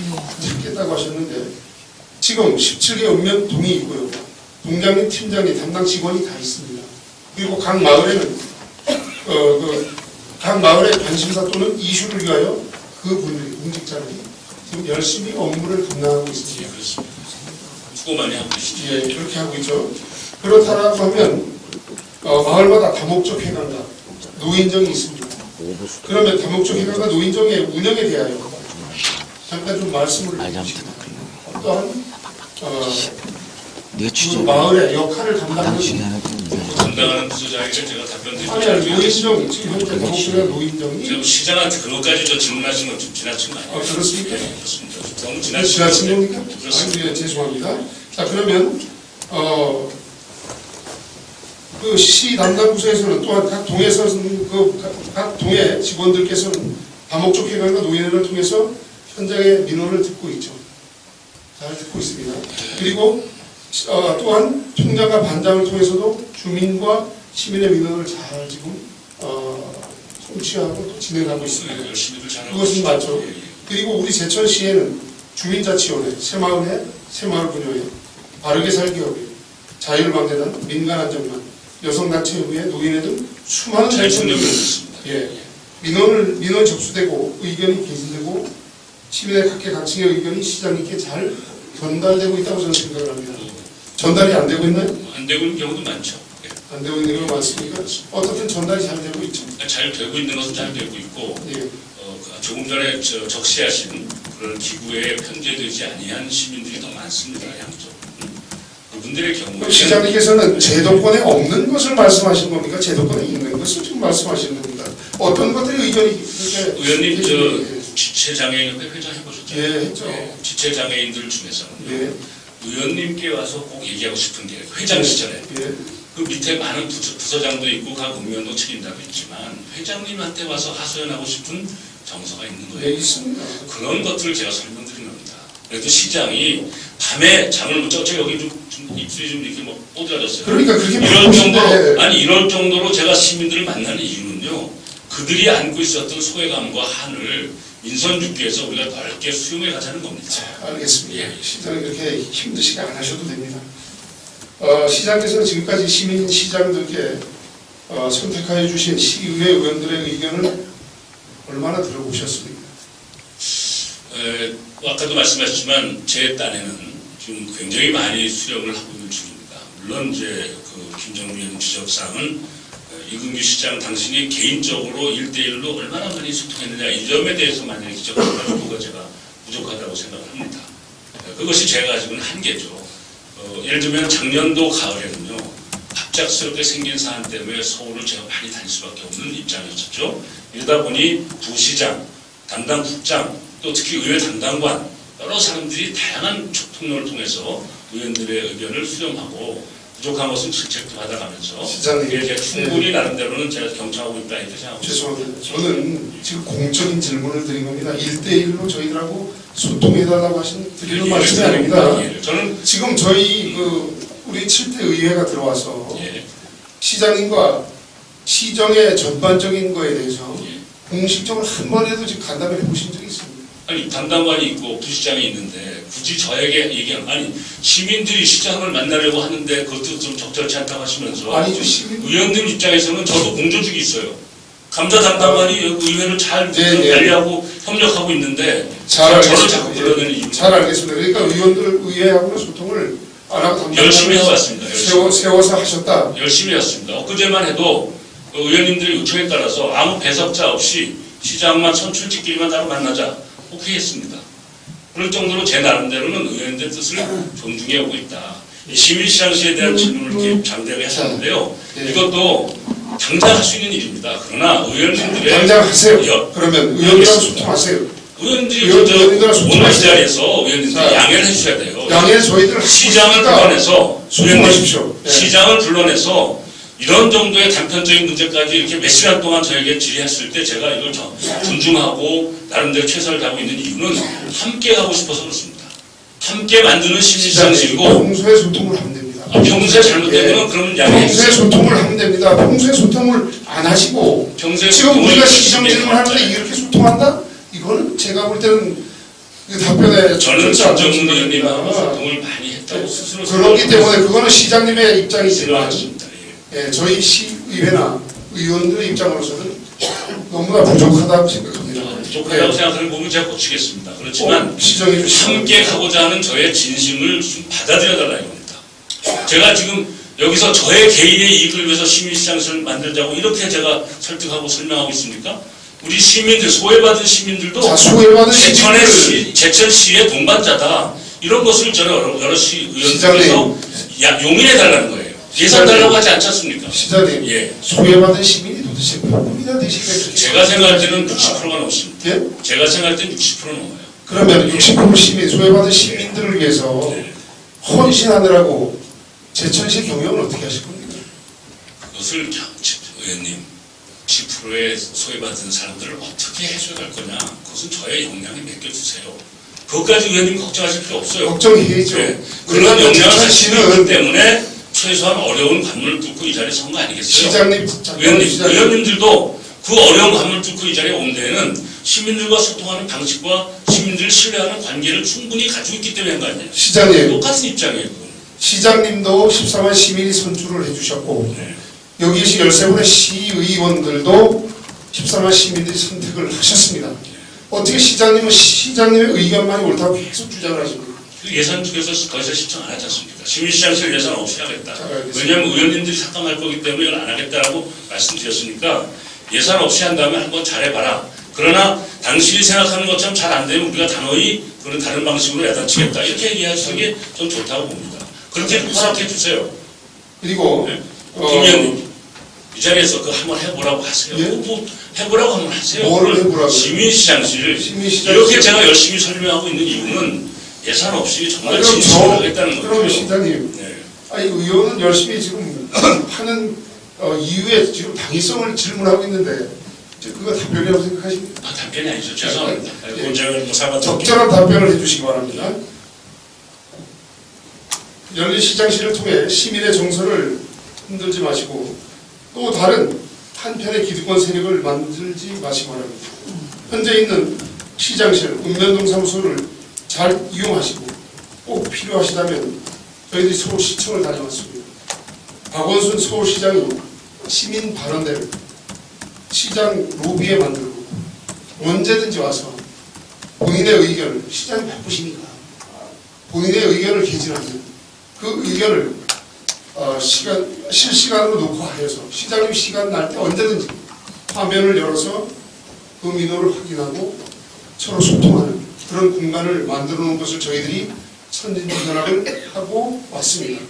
찾겠다고 하셨는데 지금 17개 읍면 동이 있고요. 동장님, 팀장님, 담당 직원이 다 있습니다. 그리고 각 마을에는 각 마을의 관심사 또는 이슈를 위하여 그분들이 공직자들이 지금 열심히 업무를 감당하고 예, 있습니다. 그렇습니다. 수고 많이 하고 계시죠. 예, 그렇게 하고 있죠. 그렇다라고 하면 마을마다 다목적 회관과 노인정이 있습니다. 그러면 다목적 회관과 노인정의 운영에 대하여 잠깐 좀 말씀을 해주시고 어떠한 그 마을의 역할을 담당하는 담당하는 부서장에게 제가 답변 아니 드리고 노인정 지금 현재 다목적 회관 노인정이 지금 시장한테 그것까지 저 질문하신 건 좀 지나친 거 아니에요? 그렇습니까? 네, 그렇습니다. 너무 지나친 겁니까? 그렇습니다. 아니, 죄송합니다. 자 그러면 그 시 담당 부서에서는 또한 각 동에서는 각 동의 직원들께서는 다목적 회관과 노인회를 통해서 현장의 민원을 듣고 있죠. 잘 듣고 있습니다. 그리고 또한 총장과 반장을 통해서도 주민과 시민의 민원을 잘 지금 송치하고 또 진행하고 있습니다. 열심히들 잘하고 그것은 계시죠. 맞죠. 예, 예. 그리고 우리 제천시에는 주민자치원회, 새마을 분여회, 바르게 살기업회, 자율방대단, 민간안전반, 여성단체협의회, 노인회 등 수많은 잘 단체들이 진행됐습니다. 예, 민원 접수되고 의견이 개진되고 시민의 각계각층의 의견이 시장님께 잘 전달되고 있다고 저는 생각을 합니다. 전달이 안 되고 있나요? 안 되고 있는 경우도 많죠. 예. 안 되고 있는 경우가 많습니까? 어떻든 전달이 잘 되고 있죠. 잘 되고 있는 것은 잘 되고 있고 예. 조금 전에 적시하신 그런 기구에 편제되지 아니한 시민들이 더 많습니다. 양쪽. 그분들의 그럼 경우에 시장님께서는 제도권에 없는 것을 말씀하시는 겁니까? 제도권에 있는 것을 지금 말씀하시는 겁니까? 어떤 것들이 의견이 그렇게 의원님 예. 지체장애인협회 회장 해보셨죠? 예, 했죠. 지체장애인들 중에서는 예, 의원님께 와서 꼭 얘기하고 싶은 게 회장 시절에 예, 그 밑에 많은 부서장도 있고 각 읍면도 책임자도 있지만 회장님한테 와서 하소연하고 싶은 정서가 있는 예, 거예요. 있습니다. 그런 것들을 제가 설명드린 겁니다. 그래도 시장이 밤에 잠을 못 자고 제가 여기 좀 입술이 좀 이렇게 뭐 뽀드라졌어요. 그러니까 그렇게 이럴 바쁘신데 정도로 이럴 정도로 제가 시민들을 만나는 이유는요. 그들이 안고 있었던 소외감과 한을 인선줍기에서 우리가 넓게 수용해 가자는 겁니다. 알겠습니다. 예. 시장님 그렇게 힘드시게 안 하셔도 됩니다. 시장께서는 지금까지 시민 시장들께 선택하여 주신 시의회 의원들의 의견을 얼마나 들어보셨습니까? 아까도 말씀하셨지만 제 딴에는 지금 굉장히 많이 수렴을 하고 있는 중입니다. 물론 이제 그 김정우 의원 지적사항은 이근규 시장 당신이 개인적으로 1대1로 얼마나 많이 소통했느냐 이 점에 대해서 만약에 지적하면 그거 제가 부족하다고 생각을 합니다. 그것이 제가 가지고는 한계죠. 예를 들면 작년도 가을에는요. 갑작스럽게 생긴 사안 때문에 서울을 제가 많이 다닐 수밖에 없는 입장이었죠. 이러다 보니 부시장, 담당 국장, 또 특히 의회 담당관 여러 사람들이 다양한 통로를 통해서 의원들의 의견을 수렴하고 부족한 것은 질책도 받아가면서 시장님, 이게 충분히 나름대로는 제가 경청하고 있다 이렇게 생각하고 있습니다. 죄송합니다. 저는 지금 공적인 질문을 드린 겁니다. 1대1로 저희들하고 소통해달라고 드리는 말씀이 아닙니다. 저는 지금 저희 우리 7대 의회가 들어와서 예, 시장님과 시정의 전반적인 거에 대해서 예. 공식적으로 한 번에도 지금 간담회를 해보신 적이 있습니다. 아니 담당관이 있고 부시장이 있는데 굳이 저에게 얘기하면 아니 시민들이 시장을 만나려고 하는데 그것도 좀 적절치 않다고 하시면서 아니죠. 시민 의원들 입장에서는 저도 공조직이 있어요. 감사 담당관이 의회를 잘 네, 네. 관리하고 협력하고 있는데 잘 저를 알겠습니다. 자꾸 불러내는 예, 이유. 잘 알겠습니다. 그러니까 의회하고는 소통을 안 하고 열심히 해왔습니다. 열심히. 세워서 하셨다. 열심히 했습니다. 엊그제만 해도 의원님들의 요청에 따라서 아무 배석자 없이 시장만 선출직끼리만 따로 만나자 오케이 했습니다. 그럴 정도로 제 나름대로는 의원님들 뜻을 존중해 오고 있다. 이 시민시장시에 대한 질문을 이렇게 잠대하게 했었는데요. 예. 이것도 당장 할 수 있는 일입니다. 그러나 의원님들의 당장 하세요. 여- 그러면 의원들하고 알겠습니다. 소통하세요. 의원들이 의원들하고 오늘 이 소통하세요. 자리에서 의원님들이 자, 양해를 해주셔야 돼요. 양해 저희들 시장을 불러내서 소통하십시오. 예. 시장을 불러내서 이런 정도의 단편적인 문제까지 이렇게 몇 시간 동안 저에게 질의했을 때 제가 이걸 존중하고 나름대로 최선을 다하고 있는 이유는 함께 가고 싶어서 그렇습니다. 함께 만드는 시민시장이고 평소에 소통을 하면 됩니다. 평소에 잘못된 거는 그러면 양해해 평소에 주세요. 소통을 하면 됩니다. 평소에 소통을 안 하시고 평소에 지금 소통을 우리가 열심히 시정 질문하는데 해왔잖아요. 이렇게 소통한다? 이거는 제가 볼 때는 그 답변에 저는 절대 안 김정은 맞습니다. 의원님하고 소통을 많이 했다고 스스로 그렇기 때문에 그거는 시장님의 입장이지만 생각했습니다. 예. 예, 저희 시의회나 의원들의 입장으로서는 너무나 부족하다고 생각합니다. 부족하다고 생각하는 부분은 제가 고치겠습니다. 그렇지만 시정해 주시면 함께 가고자 하는 저의 진심을 좀 받아들여달라 이겁니다. 제가 지금 여기서 저의 개인의 이익을 위해서 시민시장을 만들자고 이렇게 제가 설득하고 설명하고 있습니까? 우리 시민들, 소외받은 시민들도 자, 소외받은 시민들 제천시의 동반자다. 이런 것을 저는 여러 의원들께서 시장님. 용인해달라는 거예요. 예산 달라고 하지 않지 않습니까? 시장님 예. 소외받은 시민이 도대체 몇 분이나 되시겠어요? 제가 생각할 때는 60%가 넘습니다. 예? 제가 생각할 때는 60% 넘어요. 그러면 60% 시민, 소외받은 시민들을 위해서 네. 헌신하느라고 제천시 경영을 어떻게 하실 겁니까? 그것을 의원님 10%의 소외받은 사람들을 어떻게 해줘야 할 거냐 그것은 저의 역량에 맡겨주세요. 그것까지 의원님 걱정하실 필요 없어요. 걱정해야죠. 네. 그런 왜냐하면 역량을 가지고 있기 제천시는 때문에 최소한 어려운 관문을 뚫고 이 자리에 선 거 아니겠어요? 시장님, 의원님들도 그 어려운 관문을 뚫고 이 자리에 온 데에는 시민들과 소통하는 방식과 시민들을 신뢰하는 관계를 충분히 가지고 있기 때문에 한 거 아니에요? 시장님, 똑같은 입장이에요. 그건. 시장님도 14만 시민이 선출을 해주셨고 네. 여기 계신 13분의 시의원들도 14만 시민들이 선택을 하셨습니다. 어떻게 시장님은 시장님의 의견만이 옳다고 계속 주장을 하십니까? 그 예산 쪽에서 거기서 신청 안 하지 않습니까? 시민시장실 예산 없이 하겠다. 잘 알겠습니다. 왜냐하면 의원님들이 삭감할 거기 때문에 이걸 안 하겠다라고 말씀드렸으니까 예산 없이 한다면 한번 잘해봐라. 그러나 당신이 생각하는 것처럼 잘 안 되면 우리가 단호히 그런 다른 방식으로 야단치겠다. 이렇게 얘기하시는 게 전 좋다고 봅니다. 그렇게 허락해 주세요. 그리고 네. 김 의원님 이 자리에서 그 한번 해보라고 하세요. 예? 뭐 해보라고 한번 하세요. 뭐를 해보라고요? 시민시장실 시민시장실. 이렇게 제가 열심히 설명하고 있는 이유는 예산 없이 정말 아니, 진심으로 하겠다는 그럼 거죠. 시장님, 네. 아니 의원은 열심히 지금 하는 이유에 지금 당위성을 질문하고 있는데 그거 답변이라고 생각하십니까? 아, 답변이 아니죠. 죄송합니다. 예. 그건 제가 뭐 사과 적절한 답변을 해주시기 바랍니다. 열린 시장실을 통해 시민의 정서를 흔들지 마시고 또 다른 한편의 기득권 세력을 만들지 마시기 바랍니다. 현재 있는 시장실, 읍면동 사무소를 잘 이용하시고 꼭 필요하시다면 저희들이 서울시청을 다녀왔습니다. 박원순 서울시장이 시민 발언대를 시장 로비에 만들고 언제든지 와서 본인의 의견을 시장이 바쁘시니까 본인의 의견을 개진하면 그 의견을 실시간으로 녹화하여서 시장님 시간 날 때 언제든지 화면을 열어서 그 민원을 확인하고 서로 소통하는 그런 공간을 만들어 놓은 것을 저희들이 선진전환을 하고 왔습니다.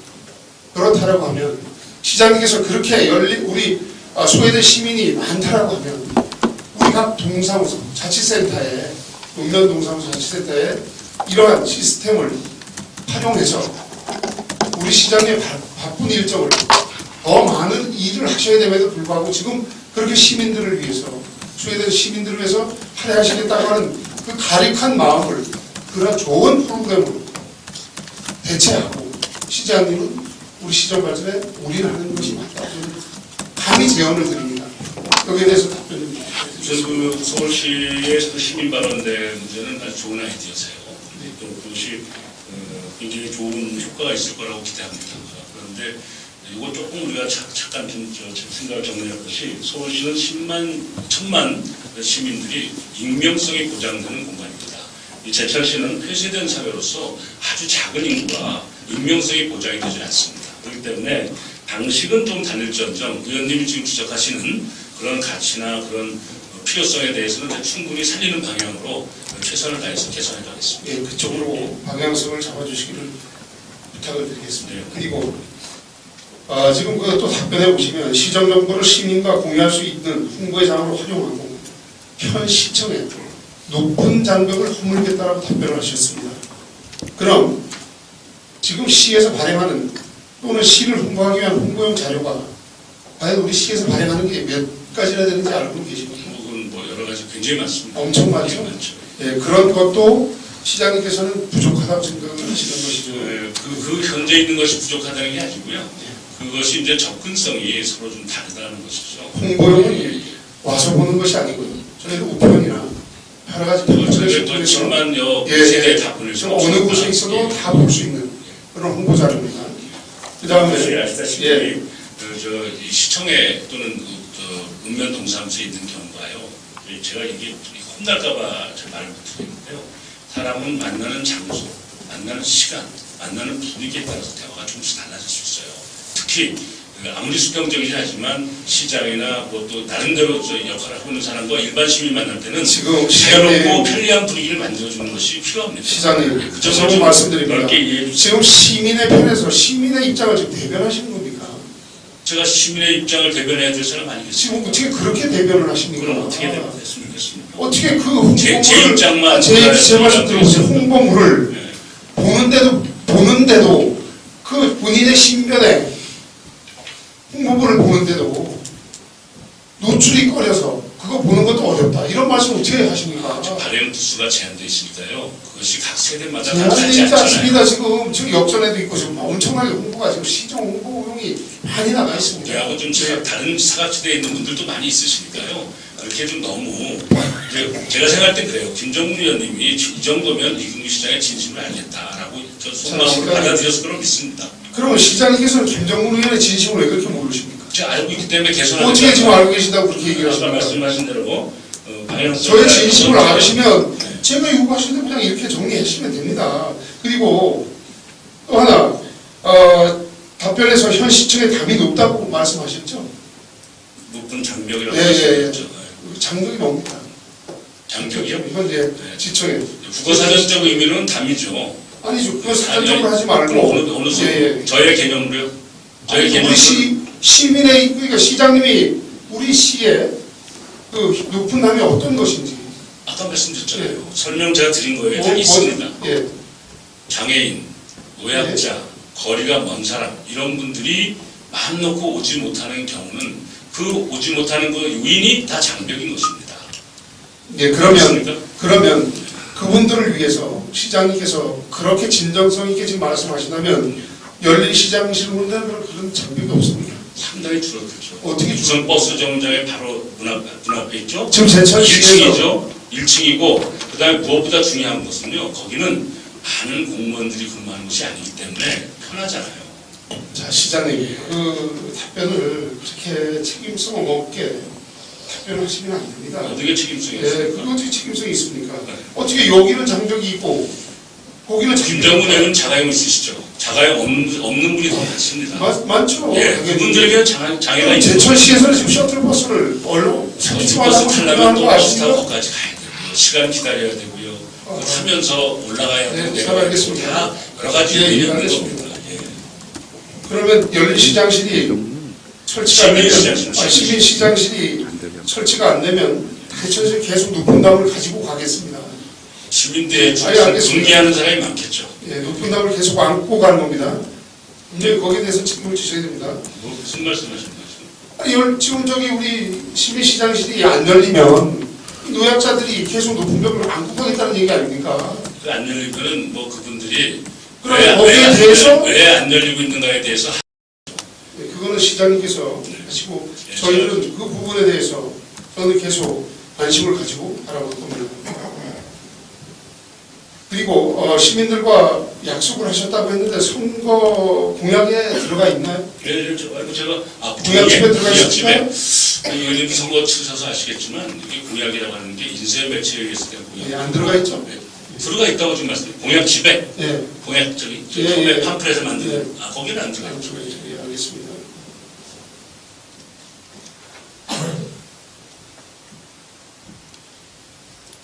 그렇다라고 하면 시장님께서 그렇게 우리 소외된 시민이 많다라고 하면 우리 각 동사무소 자치센터에 읍면 동사무소 자치센터에 이러한 시스템을 활용해서 우리 시장의 바쁜 일정을 더 많은 일을 하셔야 됨에도 불구하고 지금 그렇게 시민들을 위해서 소외된 시민들을 위해서 할애하시겠다고 하는 그 가릭한 마음을 그런 좋은 프로그램으로 대체하고 시장님은 우리 시정 발전에 올인하는 것이 맞다고 저는 감히 제언을 드립니다. 여기에 대해서 답변 좀 저는 그 서울시의 그 시민 발언대 문제는 아주 좋은 아이디어세요. 또 그것이 굉장히 좋은 효과가 있을 거라고 기대합니다. 그런데 이거 조금 우리가 잠깐 좀 생각을 정리할 것이 서울시는 10만 시민들이 익명성이 보장되는 공간입니다. 이 제천시는 폐쇄된 사회로서 아주 작은 인구가 익명성이 보장이 되지 않습니다. 그렇기 때문에 방식은 좀 다를지언정 의원님이 지금 지적하시는 그런 가치나 그런 필요성에 대해서는 충분히 살리는 방향으로 최선을 다해서 개선해 가겠습니다. 예, 그쪽으로 방향성을 잡아주시기를 부탁을 드리겠습니다. 네. 그리고 지금 또 답변해 보시면 시정 정보를 시민과 공유할 수 있는 홍보의 장으로 활용하고 현 시청에 높은 장벽을 허물겠다라고 답변을 하셨습니다. 그럼 지금 시에서 발행하는 또는 시를 홍보하기 위한 홍보용 자료가 과연 우리 시에서 발행하는 게 몇 가지나 되는지 알고 계십니까? 혹은 뭐 여러 가지 굉장히 많습니다. 엄청 많죠. 예, 많죠. 예, 그런 것도 시장님께서는 부족하다고 생각을 하시는 것이죠. 그 현재 있는 것이 부족하다는 게 아니고요. 그것이 이제 접근성이 서로 좀 다르다는 것이죠. 홍보용은 와서 보는 것이 아니고요. 저희도 우편이나 여러 가지 저희가 편지를 또 통해서 7만여 예, 세대에 예. 다 보낼 수 좀 어느 곳에 없습니다. 있어도 예. 다 볼 수 있는 그런 홍보 자료입니다. 그 다음에 아시다시피 예. 이 시청에 또는 읍면 동사무소에 있는 경우가요. 제가 이게 혼날까봐 잘 말을 못드리는데요. 사람은 만나는 장소, 만나는 시간, 만나는 분위기에 따라서 대화가 조금씩 달라질 수 있어요. 특히 아무리 수평적이긴 하지만 시장이나 뭐 또 나름대로 역할을 하고 있는 사람과 일반 시민 만날 때는 지금 자유롭고 편리한 분위기를 만들어주는 것이 필요합니다. 시장님, 그 저 점을 좀 말씀드립니다. 넓게 이해해 주세요. 지금 시민의 편에서 시민의 입장을 지금 대변하시는 겁니까? 제가 시민의 입장을 대변해야 될 사람 아니겠습니까? 지금 어떻게 그렇게 대변을 하십니까? 그럼 어떻게 됐으면 좋겠습니까? 어떻게 그 홍보물을 제 입장만 제 말씀 들어보세요. 홍보물을 네. 보는데도 그 본인의 신변에 홍보물을 보는데도 노출이 꺼려서 그거 보는 것도 어렵다. 이런 말씀 어떻게 하십니까? 발행 부수가 제한되어 있으니까요. 그것이 각 세대마다 다 제한되어 다르지 있지 않습니다. 않잖아요. 지금 역전에도 있고 지금 엄청나게 홍보가 지금 시정 홍보용이 많이 나가 있습니다. 우리하고 좀 다른 사각지대에 있는 분들도 많이 있으시니까요. 그렇게 좀 너무 제가 생각할 때 그래요. 김정문 의원님이 이 정도면 이근규 시장의 진심을 알겠다라고 저 속마음으로 받아들여서 그럼 믿습니다. 그러면 시장님께서는 김정문 의원의 진심을 왜 그렇게 모르십니까? 제가 알고 있기 때문에 개선하는 어떻게 지금 알고 계신다고 그렇게 얘기를 아까 하십니까? 말씀하신 대로 방향성 저의 진심을 알으시면 네. 제가 요구하신 대로 그냥 이렇게 정리하시면 됩니다. 그리고 또 하나 답변에서 현 시청에 답이 높다고 말씀하셨죠? 높은 장벽이라고 예. 말씀하셨죠. 장벽이 뭡니까? 장벽이요? 현재 네. 시청에 국어사전적 의미는 담이죠. 아니죠. 그건 사전적으로 하지 말고 그럼 어느 수 저의 개념으로요. 저의 우리 개념은 시민의 그러니까 시장님이 우리 시의 그 높은 남이 어떤 것인지 아까 말씀드렸잖아요. 설명 제가 드린 거에 다 뭐, 있습니다. 예. 장애인, 노약자, 거리가 먼 사람 이런 분들이 마음 놓고 오지 못하는 경우는 그 오지 못하는 그 요인이 다 장벽인 것입니다. 예, 그러면 그분들을 위해서 시장님께서 그렇게 진정성 있게 지금 말씀하신다면 열린 시장실 문제는 그런 장벽이 없습니다. 상당히 줄어들죠. 어떻게 우선 버스 정류장에 바로 문 앞에 있죠. 지금 제천시에서 1층이죠. 1층이고 그다음에 무엇보다 중요한 것은요. 거기는 많은 공무원들이 근무하는 곳이 아니기 때문에 편하잖아요. 자 시장님 그 답변을 그렇게 책임성 없게 답변하시면 안 됩니다. 어떻게 책임성이 예, 있습니까? 그게 어떻게 책임성이 있습니까? 어떻게 여기는 장벽이 있고 거기는 김정은 의원은 자가용 있으시죠? 자가용 없는 분이 더 많습니다. 많죠. 예, 그분들에게 장애가 있는 제천시에서는 지금 셔틀버스를 얼른 버스 하는 타려면 또 거 버스 타고 아십니까? 거기까지 가야 되고요. 시간 기다려야 되고요. 그 타면서 올라가야 네, 되고 잘 알겠습니다. 다 여러 가지 예, 요인이 있는 알겠습니다. 겁니다. 예. 그러면 열린 시장실이 설치가 안 되면 시민 시장실이 설치가 안 되면 대천시 계속 높은 담을 가지고 가겠습니다. 시민들의 알겠습니다. 분개하는 사람이 많겠죠. 예, 높은 담을 계속 안고 가는 겁니다. 이제 거기에 대해서 책임을 지셔야 됩니다. 뭐 무슨 말씀하시는 거죠? 아니, 지금 저기 우리 시민 시장실이 안 열리면 이 노약자들이 계속 높은 벽을 안고 가겠다는 얘기 아닙니까? 그 안 열리면은 뭐 그분들이 그럼 거기에 대해서 왜 안 열리고 있는가에 대해서 네, 그거는 시장님께서 하시고 저희들은 그 부분에 대해서 저는 계속 관심을 가지고 바라볼 겁니다. 그리고 시민들과 약속을 하셨다고 했는데 선거 공약에 들어가 있나요? 예, 제가 공약집에 들어가 공약집에 있을까요? 의원님 선거 치셔서 아시겠지만 이게 공약이라고 하는 게 인쇄 매체에 의해서 된 공약. 예, 안 들어가 있죠. 네. 들어가 있다고 지금 말씀드려요. 공약집에 예. 공약 저기 예, 처음에 예. 팜플에서 만든 예. 거기는 안 들어가 안 있죠. 들어가 있죠. 예, 알겠습니다.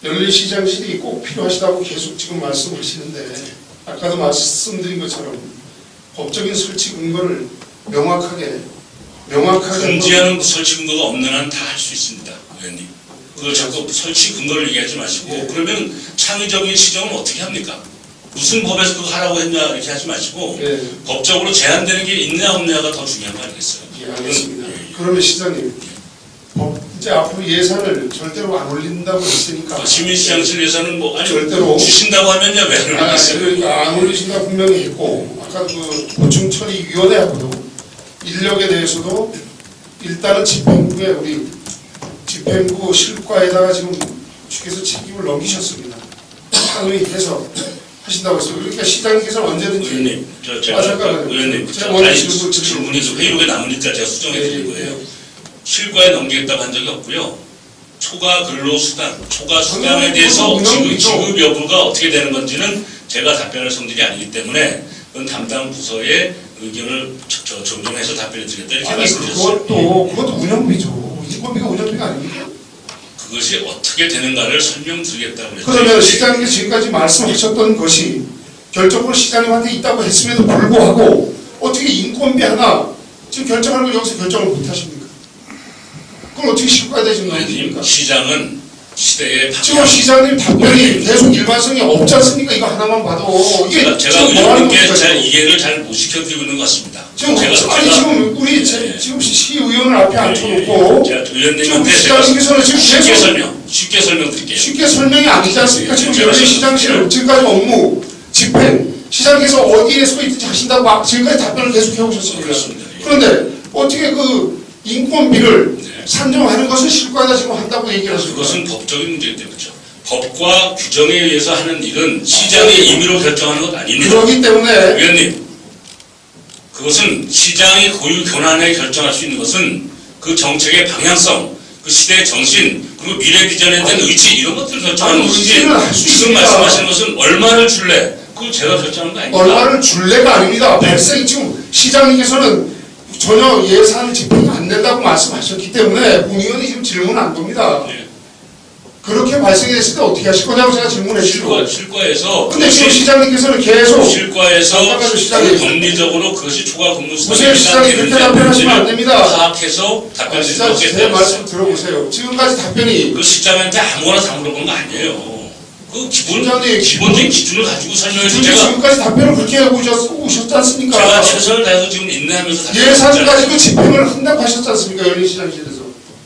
열린시장실이 꼭 필요하시다고 계속 지금 말씀하시는데 아까도 말씀드린 것처럼 법적인 설치 근거를 명확하게 금지하는 설치 근거가 없는 한 다 할 수 있습니다, 의원님. 그걸 자꾸 설치 근거를 얘기하지 마시고 예. 그러면 창의적인 시정은 어떻게 합니까? 무슨 법에서 그거 하라고 했냐 이렇게 하지 마시고 예, 법적으로 제한되는 게 있냐 없냐가 더 중요한 거 아니겠어요? 예, 알겠습니다. 예. 그러면 시장님 이제 앞으로 예산을 절대로 안 올린다고 했으니까 시민시장실 예산은 뭐 아니 절대로 주신다고 하면요 왜 안 올리겠어요? 그러니까 안 올리신다 분명히 했고 아까 그 보충처리위원회하고도 인력에 대해서도 일단은 집행부에 우리 집행부 실과에다가 지금 주께서 책임을 넘기셨습니다. 상의해서 하신다고 했어요. 그러니까 시장님께서는 언제든지 의원님, 아, 잠깐만요. 의원님, 제가 먼저 아니, 질문 질문이 회의록에 남으니까 제가 수정해 드릴 거예요. 실과에 넘기겠다고 한 적이 없고요. 초과 근로수당, 초과 수당에 대해서 지급 여부가 어떻게 되는 건지는 제가 답변할 성질이 아니기 때문에 그건 담당 부서의 의견을 존중해서 답변해 드리겠다 이렇게 아니 말씀드렸어요. 그것도 운영비죠. 인건비가 운영비가 아닙니까? 그것이 어떻게 되는가를 설명드리겠다고 그랬죠. 그러면 시장님께서 지금까지 말씀하셨던 것이 결정으로 시장님한테 있다고 했음에도 불구하고 어떻게 인건비 하나 지금 결정하는 거 여기서 결정을 못 하십니까? 그럼 어떻게 실과에다 지금 의원님, 넘깁니까? 시장은 시대의 지금 시장님 답변이 계속 일관성이 없지 않습니까? 이거 하나만 봐도 이게 제가 지금 뭐 하는 의원님께 겁니까? 잘 이해를 잘 못 시켜드리고 있는 것 같습니다. 지금 지금 우리 지금 시의원을 앞에 앉혀놓고 제가 지금 의원님한테 제가 시장님께서는 지금 계속 쉽게 설명드릴게요. 쉽게 설명이 아니지 않습니까? 지금 제가 열린시장실 지금까지 업무, 집행, 시장께서 어디에 서 있든지 하신다고 막 지금까지 답변을 계속 해오셨습니다. 그렇습니다. 예. 그런데 어떻게 그 인건비를 네. 산정하는 것을 실과에다 지금 한다고 얘기를 하십니까? 그것은 법적인 문제인데 그렇죠. 법과 규정에 의해서 하는 일은 시장의 임의로 결정하는 것 아닙니다. 그렇기 때문에 위원님, 그것은 시장이 고유 권한에 결정할 수 있는 것은 그 정책의 방향성, 그 시대의 정신, 그리고 미래 비전에 대한 의지 이런 것들을 결정하는 아니, 것이지 의지는 할수 지금 있습니다. 말씀하시는 것은 얼마를 줄래? 그걸 제가 결정하는 거 아닙니다. 얼마를 줄래가 아닙니다. 발생 지금 시장님께서는 전혀 예산 집행이 안 된다고 말씀하셨기 때문에 국의원이 지금 질문 안 겁니다. 네. 그렇게 발생이 됐을 때 어떻게 하실 거냐고 제가 질문했죠. 실과에서 근데 지금 시장님께서는 계속 실과에서 잠깐만요, 시장님. 법리적으로 그것이 초과 근무 보세요, 시장님 그렇게 답변하시면 안 됩니다. 파악해서 답변 시장 제 드리겠습니다. 말씀 들어보세요. 지금까지 답변이 그 시장한테 아무거나 다 물어보는 거 아니에요. 그 시장님, 기본적인 기준을 가지고 설명해서 제가 지금까지 답변을 그렇게 오셨지 않습니까? 제가 최선을 다해서 지금 인내하면서 답변을 예산까지 그 집행을 한다고 하셨지 않습니까? 열린시장실에서.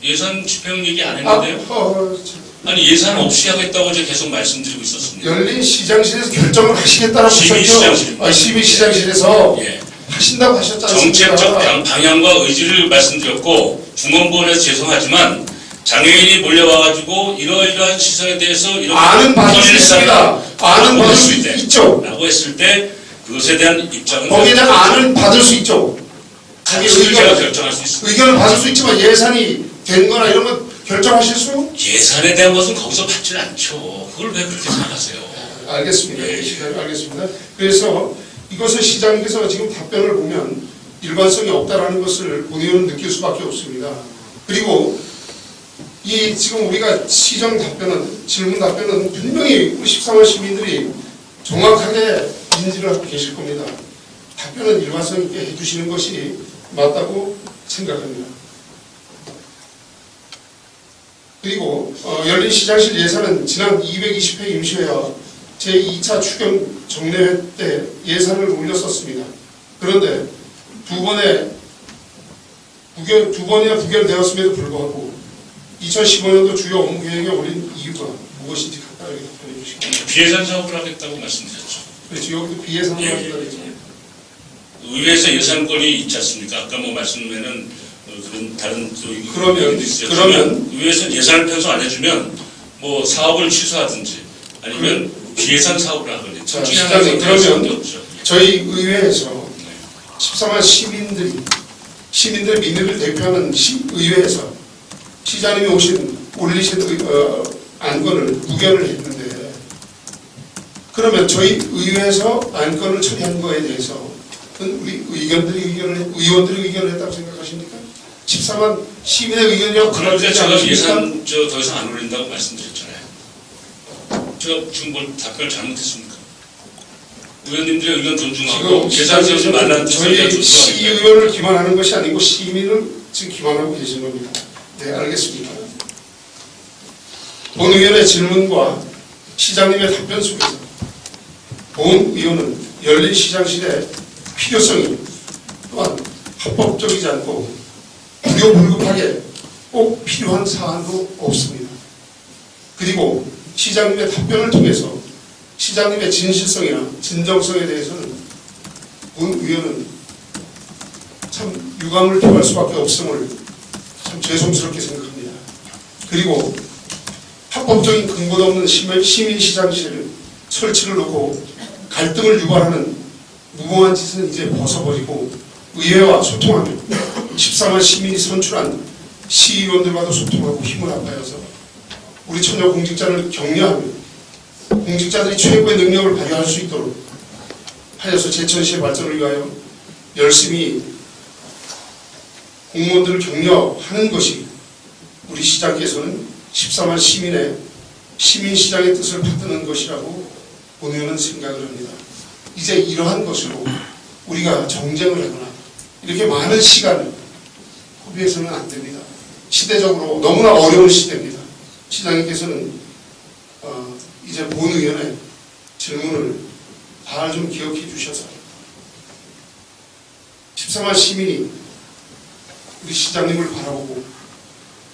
예산 집행 얘기 안 아, 했는데요. 아니 예산 없이 하겠다고 제가 계속 말씀드리고 있었습니다. 열린시장실에서 결정을 하시겠다라고 시민시장실. 하셨죠. 시민시장실에서 예. 하신다고 하셨지 않습니까? 정책적 방향과 의지를 말씀드렸고 중원부원에서 죄송하지만 장애인이 몰려와가지고 이러이러한 시설에 대해서 이렇게 아는 받을 수 처리를 있습니다. 해달라고 아는 받을 수 했을 때, 있죠. 라고 했을 때 그것에 대한 입장은 거기에 대한 안을 받을 수 있죠. 거기 사실을 제가 결정할 수 있습니다. 의견을 받을 수 있지만 예산이 된 거나 이런 건 결정하실 수? 예산에 대한 것은 거기서 받질 않죠. 그걸 왜 그렇게 생각하세요? 알겠습니다. 예. 알겠습니다. 그래서 이것을 시장님께서 지금 답변을 보면 일관성이 없다라는 것을 본의원은 느낄 수밖에 없습니다. 그리고 이 지금 우리가 시정 답변은 질문 답변은 분명히 우리 13만 시민들이 정확하게 인지를 하고 계실 겁니다. 답변은 일관성 있게 해주시는 것이 맞다고 생각합니다. 그리고 열린시장실 예산은 지난 220회 임시회와 제2차 추경 정례회 때 예산을 올렸었습니다. 그런데 두 번이나 부결되었음에도 불구하고 2015년도 주요 업무 계획에 올린 이유가 무엇인지 간단하게 답변해 주시기 비예산 사업을 하겠다고 말씀드렸죠. 그렇죠. 여기도 비예산을 예, 예, 하겠다 그랬죠. 의회에서 예산권이 있지 않습니까? 아까 뭐 말씀에는 그런 다른 또 그러면 얘기도 있었지만 의회에서 예산을 편성 안 해주면 뭐 사업을 취소하든지 아니면 비예산 사업을 하든지 자, 진행할 시장님, 수밖에 그러면 없죠. 저희 의회에서 네. 14만 시민들의 민의를 대표하는 의회에서 시장님이 올리신 안건을 무결을 했는데, 그러면 저희 의회에서 안건을 처리한 거에 대해서 우리 의원들이 의견을 했다고 생각하십니까? 14만 시민의 의견이라고 그런데 그러지 제가 않으십니까? 예산 더 이상 안 올린다고 말씀드렸잖아요. 제가 지금 뭘 답변을 잘못했습니까? 의원님들의 의견 존중하고 지금 예산 세우지 말라는 뜻을 제가 저희 존중합니다. 시의원을 기만하는 것이 아니고 시민을 지금 기만하고 계신 겁니다. 네, 알겠습니다. 본 의원의 질문과 시장님의 답변 속에서 본 의원은 열린 시장실의 필요성이 또한 합법적이지 않고 불효불급하게 꼭 필요한 사안도 없습니다. 그리고 시장님의 답변을 통해서 시장님의 진실성이나 진정성에 대해서는 본 의원은 참 유감을 표할 수밖에 없음을 참 죄송스럽게 생각합니다. 그리고 합법적인 근거도 없는 시민시장실 설치를 놓고 갈등을 유발하는 무모한 짓은 이제 벗어버리고 의회와 소통하며 14만 시민이 선출한 시의원들과도 소통하고 힘을 합하여서 우리 처녀 공직자를 격려하며 공직자들이 최고의 능력을 발휘할 수 있도록 하여서 제천시의 발전을 위하여 열심히 공무원들을 격려하는 것이 우리 시장께서는 14만 시민의 시민시장의 뜻을 받드는 것이라고 본 의원은 생각을 합니다. 이제 이러한 것으로 우리가 정쟁을 하거나 이렇게 많은 시간을 소비해서는 안 됩니다. 시대적으로 너무나 어려운 시대입니다. 시장님께서는 이제 본 의원의 질문을 잘 좀 기억해 주셔서 14만 시민이 우리 시장님을 바라보고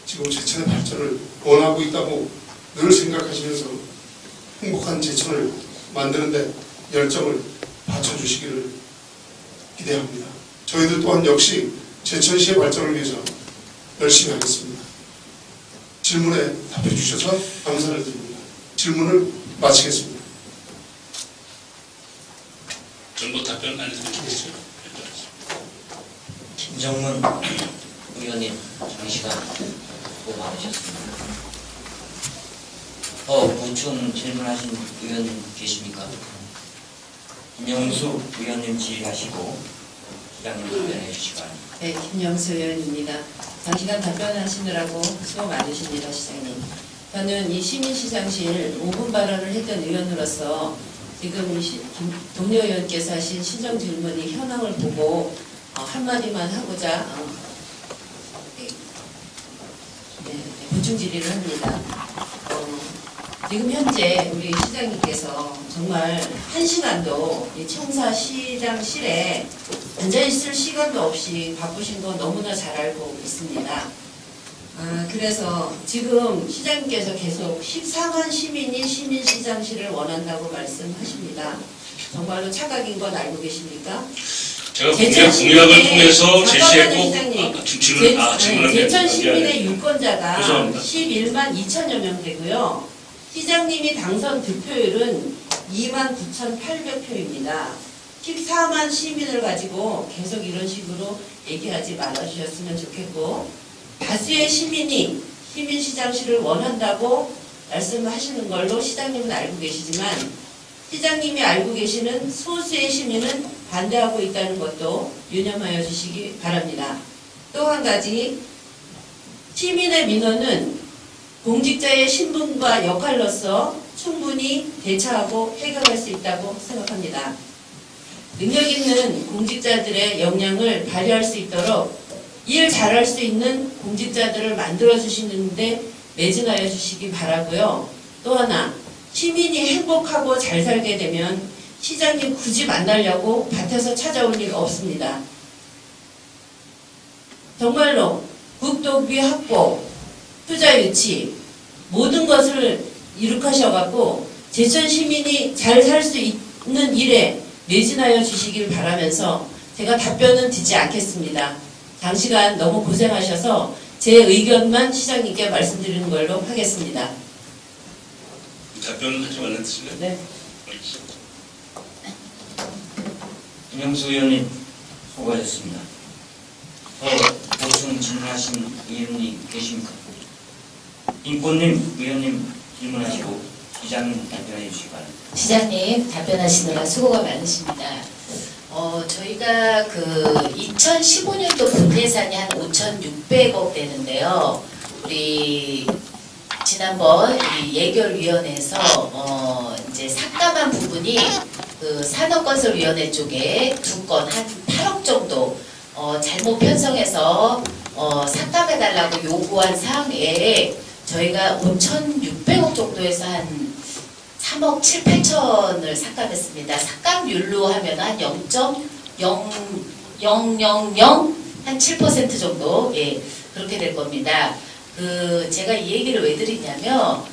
지금 제천의 발전을 원하고 있다고 늘 생각하시면서 행복한 제천을 만드는데 열정을 바쳐주시기를 기대합니다. 저희들 또한 역시 제천시의 발전을 위해서 열심히 하겠습니다. 질문에 답해 주셔서 감사를 드립니다. 질문을 마치겠습니다. 정보 답변 알려드리겠어요. 김정문 의원님, 장시간 수고 많으셨습니다. 보충 질문하신 의원 계십니까? 김영수 의원님 질의하시고 시장님 답변해 주시기 바랍니다. 네, 김영수 의원입니다. 장시간 답변하시느라고 수고 많으십니다, 시장님. 저는 이 시민시장실 5분 발언을 했던 의원으로서 지금 동료 의원께서 하신 시정 질문이 현황을 보고 한마디만 하고자 보충 질의를 합니다. 지금 현재 우리 시장님께서 정말 한 시간도 이 청사시장실에 앉아있을 시간도 없이 바쁘신 거 너무나 잘 알고 있습니다. 그래서 지금 시장님께서 계속 14만 시민이 시민시장실을 원한다고 말씀하십니다. 정말로 착각인 건 알고 계십니까? 제가 공약을 통해서 제시했고 제천 시민의 유권자가 죄송합니다. 11만 2천여 명 되고요. 시장님이 당선 득표율은 29,800표입니다. 14만 시민을 가지고 계속 이런 식으로 얘기하지 말아주셨으면 좋겠고, 다수의 시민이 시민시장실을 원한다고 말씀하시는 걸로 시장님은 알고 계시지만, 시장님이 알고 계시는 소수의 시민은 반대하고 있다는 것도 유념하여 주시기 바랍니다. 또 한 가지, 시민의 민원은 공직자의 신분과 역할로서 충분히 대처하고 해결할 수 있다고 생각합니다. 능력 있는 공직자들의 역량을 발휘할 수 있도록 일 잘할 수 있는 공직자들을 만들어 주시는데 매진하여 주시기 바라고요. 또 하나, 시민이 행복하고 잘 살게 되면 시장님 굳이 만나려고 밭에서 찾아올 일 없습니다. 정말로 국토비 확보, 투자 유치, 모든 것을 이룩하셔갖고 제천 시민이 잘 살 수 있는 일에 매진하여 주시길 바라면서 제가 답변은 듣지 않겠습니다. 장시간 너무 고생하셔서 제 의견만 시장님께 말씀드리는 걸로 하겠습니다. 답변하지 말라는 뜻인가요? 네. 알겠습니다. 김영수 의원님 수고하셨습니다. 보충 질문하신 의원님 계십니까? 인권님 의원님 질문하시고 시장님 답변해 주시기 바랍니다. 시장님 답변하시느라 수고가 많으십니다. 저희가 그 2015년도 본 예산이 한 5,600억 되는데요. 우리 지난번 이 예결위원회에서 이제 삭감한 부분이 그 산업건설위원회 쪽에 2건 한 8억 정도 잘못 편성해서 삭감해달라고 요구한 사항 외에 저희가 5,600억 정도에서 한 3억 7, 8천을 삭감했습니다. 삭감률로 하면 한 0.0000 한 7% 정도 그렇게 될 겁니다. 제가 이 얘기를 왜 드리냐면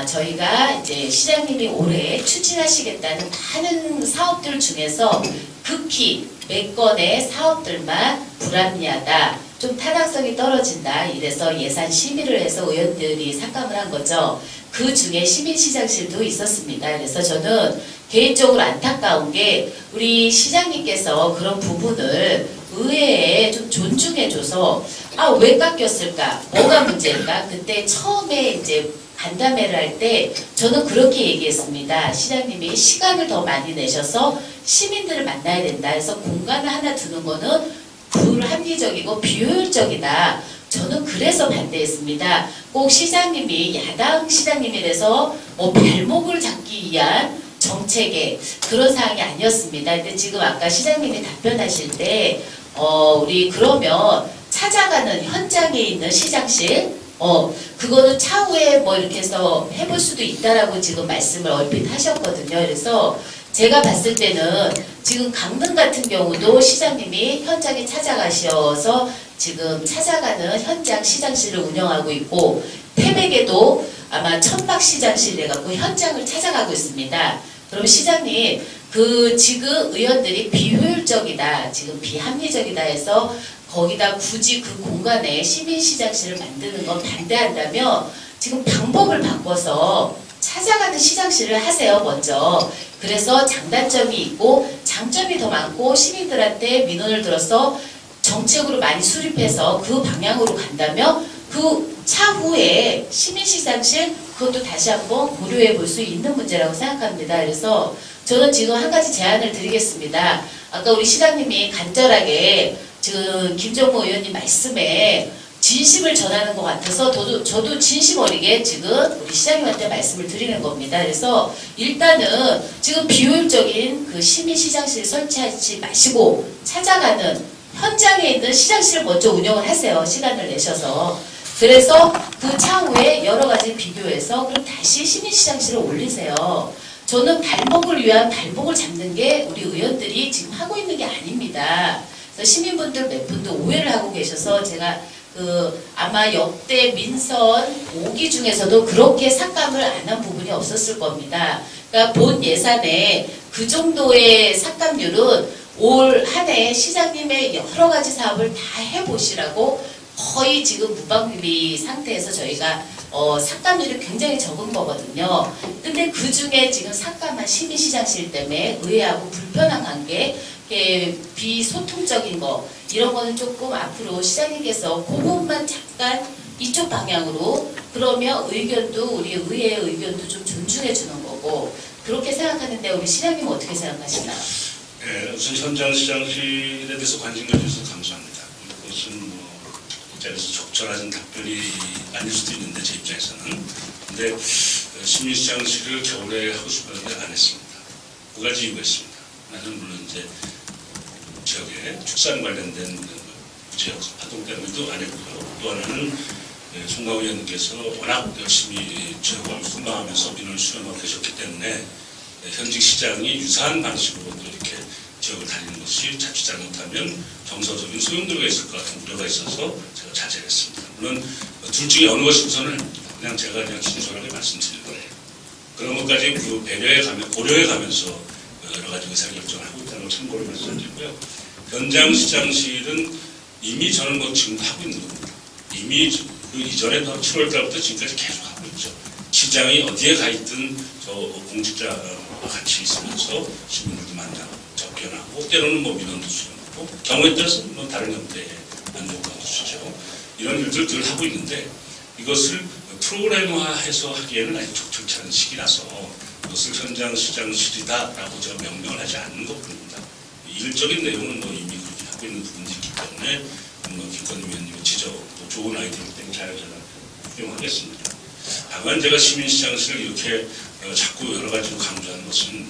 저희가 이제 시장님이 올해 추진하시겠다는 많은 사업들 중에서 극히 몇 건의 사업들만 불합리하다, 좀 타당성이 떨어진다, 이래서 예산 심의를 해서 의원들이 삭감을 한 거죠. 그 중에 시민시장실도 있었습니다. 그래서 저는 개인적으로 안타까운 게 우리 시장님께서 그런 부분을 의회에 좀 존중해줘서 왜 깎였을까? 뭐가 문제일까? 그때 처음에 이제 간담회를 할 때 저는 그렇게 얘기했습니다. 시장님이 시간을 더 많이 내셔서 시민들을 만나야 된다. 그래서 공간을 하나 두는 거는 불합리적이고 비효율적이다. 저는 그래서 반대했습니다. 꼭 시장님이 야당 시장님이라서 뭐 발목을 잡기 위한 정책의 그런 사항이 아니었습니다. 근데 지금 아까 시장님이 답변하실 때 우리 그러면 찾아가는 현장에 있는 시장실 그거는 차후에 뭐 이렇게 해서 해볼 수도 있다라고 지금 말씀을 얼핏 하셨거든요. 그래서 제가 봤을 때는 지금 강릉 같은 경우도 시장님이 현장에 찾아가셔서 지금 찾아가는 현장 시장실을 운영하고 있고, 태백에도 아마 천막 시장실 해갖고 현장을 찾아가고 있습니다. 그럼 시장님, 지금 의원들이 비효율적이다, 지금 비합리적이다 해서 거기다 굳이 그 공간에 시민시장실을 만드는 건 반대한다면 지금 방법을 바꿔서 찾아가는 시장실을 하세요, 먼저. 그래서 장단점이 있고 장점이 더 많고 시민들한테 민원을 들어서 정책으로 많이 수립해서 그 방향으로 간다면 그 차후에 시민시장실 그것도 다시 한번 고려해 볼 수 있는 문제라고 생각합니다. 그래서 저는 지금 한 가지 제안을 드리겠습니다. 아까 우리 시장님이 간절하게 지금 김정모 의원님 말씀에 진심을 전하는 것 같아서 저도 진심 어리게 지금 우리 시장님한테 말씀을 드리는 겁니다. 그래서 일단은 지금 비효율적인 그 시민시장실 설치하지 마시고 찾아가는 현장에 있는 시장실을 먼저 운영을 하세요. 시간을 내셔서. 그래서 그 차후에 여러 가지 비교해서 그럼 다시 시민시장실을 올리세요. 저는 발목을 위한 발목을 잡는 게 우리 의원들이 지금 하고 있는 게 아닙니다. 그래서 시민분들 몇 분도 오해를 하고 계셔서 제가 아마 역대 민선 5기 중에서도 그렇게 삭감을 안 한 부분이 없었을 겁니다. 그러니까 본 예산에 그 정도의 삭감률은 올 한 해 시장님의 여러 가지 사업을 다 해보시라고 거의 지금 무방비비 상태에서 저희가 삭감률이 굉장히 적은 거거든요. 근데 그 중에 지금 삭감한 시민시장실 때문에 의회하고 불편한 관계, 비소통적인 거, 이런 거는 조금 앞으로 시장님께서 그것만 잠깐 이쪽 방향으로, 그러면 의견도 우리 의회의 의견도 좀 존중해 주는 거고, 그렇게 생각하는데 우리 시장님 어떻게 생각하시나요? 네, 우선 현장 시장실에 대해서 관심 가져주셔서 감사합니다. 이것은 이 자리에서 적절한 답변이 아닐 수도 있는데 제 입장에서는. 근데 시민시장실을 겨울에 하고 싶었는데 안 했습니다. 두 가지 이유가 있습니다. 하나는 물론 이제 지역에 축산 관련된 지역 활동 때문에도 안 했고요. 또 하나는 송강호 의원님께서 워낙 열심히 지역을 순방하면서 민원을 수렴하고 계셨기 때문에 현직 시장이 유사한 방식으로 이렇게 지역을 다니는 것이 자칫 잘못하면 정서적인 소용돌이가 있을 것 같은 우려가 있어서 제가 자제했습니다. 물론 둘 중에 어느 것이 우선은 그냥 제가 그냥 진솔하게 말씀드릴 거예요. 그런 것까지 고려해 가면서 여러 가지 의사결정을 하고 있다는 걸 참고로 말씀드리고요. 현장 시장실은 이미 저는 지금도 하고 있는 겁니다. 이미 그 이전에 7월 달부터 지금까지 계속 하고 있죠. 시장이 어디에 가 있든 저 공직자와 같이 있으면서 시민들도 만나고 접견하고 때로는 뭐 민원도 수령하고 경우에 따라서는 뭐 다른 형태의 안전관도 수죠. 이런 일들을 늘 하고 있는데 이것을 프로그램화해서 하기에는 아직 적절치 않은 시기라서 이것을 현장 시장실이다라고 제가 명명을 하지 않는 것뿐입니다. 일적인 내용은 뭐 이미 그렇게 하고 있는 부분이 있기 때문에 김건희 위원님의 지적, 또 좋은 아이디어일 때는 잘 제가 활용하겠습니다. 다만 제가 시민시장실을 이렇게 자꾸 여러 가지로 강조하는 것은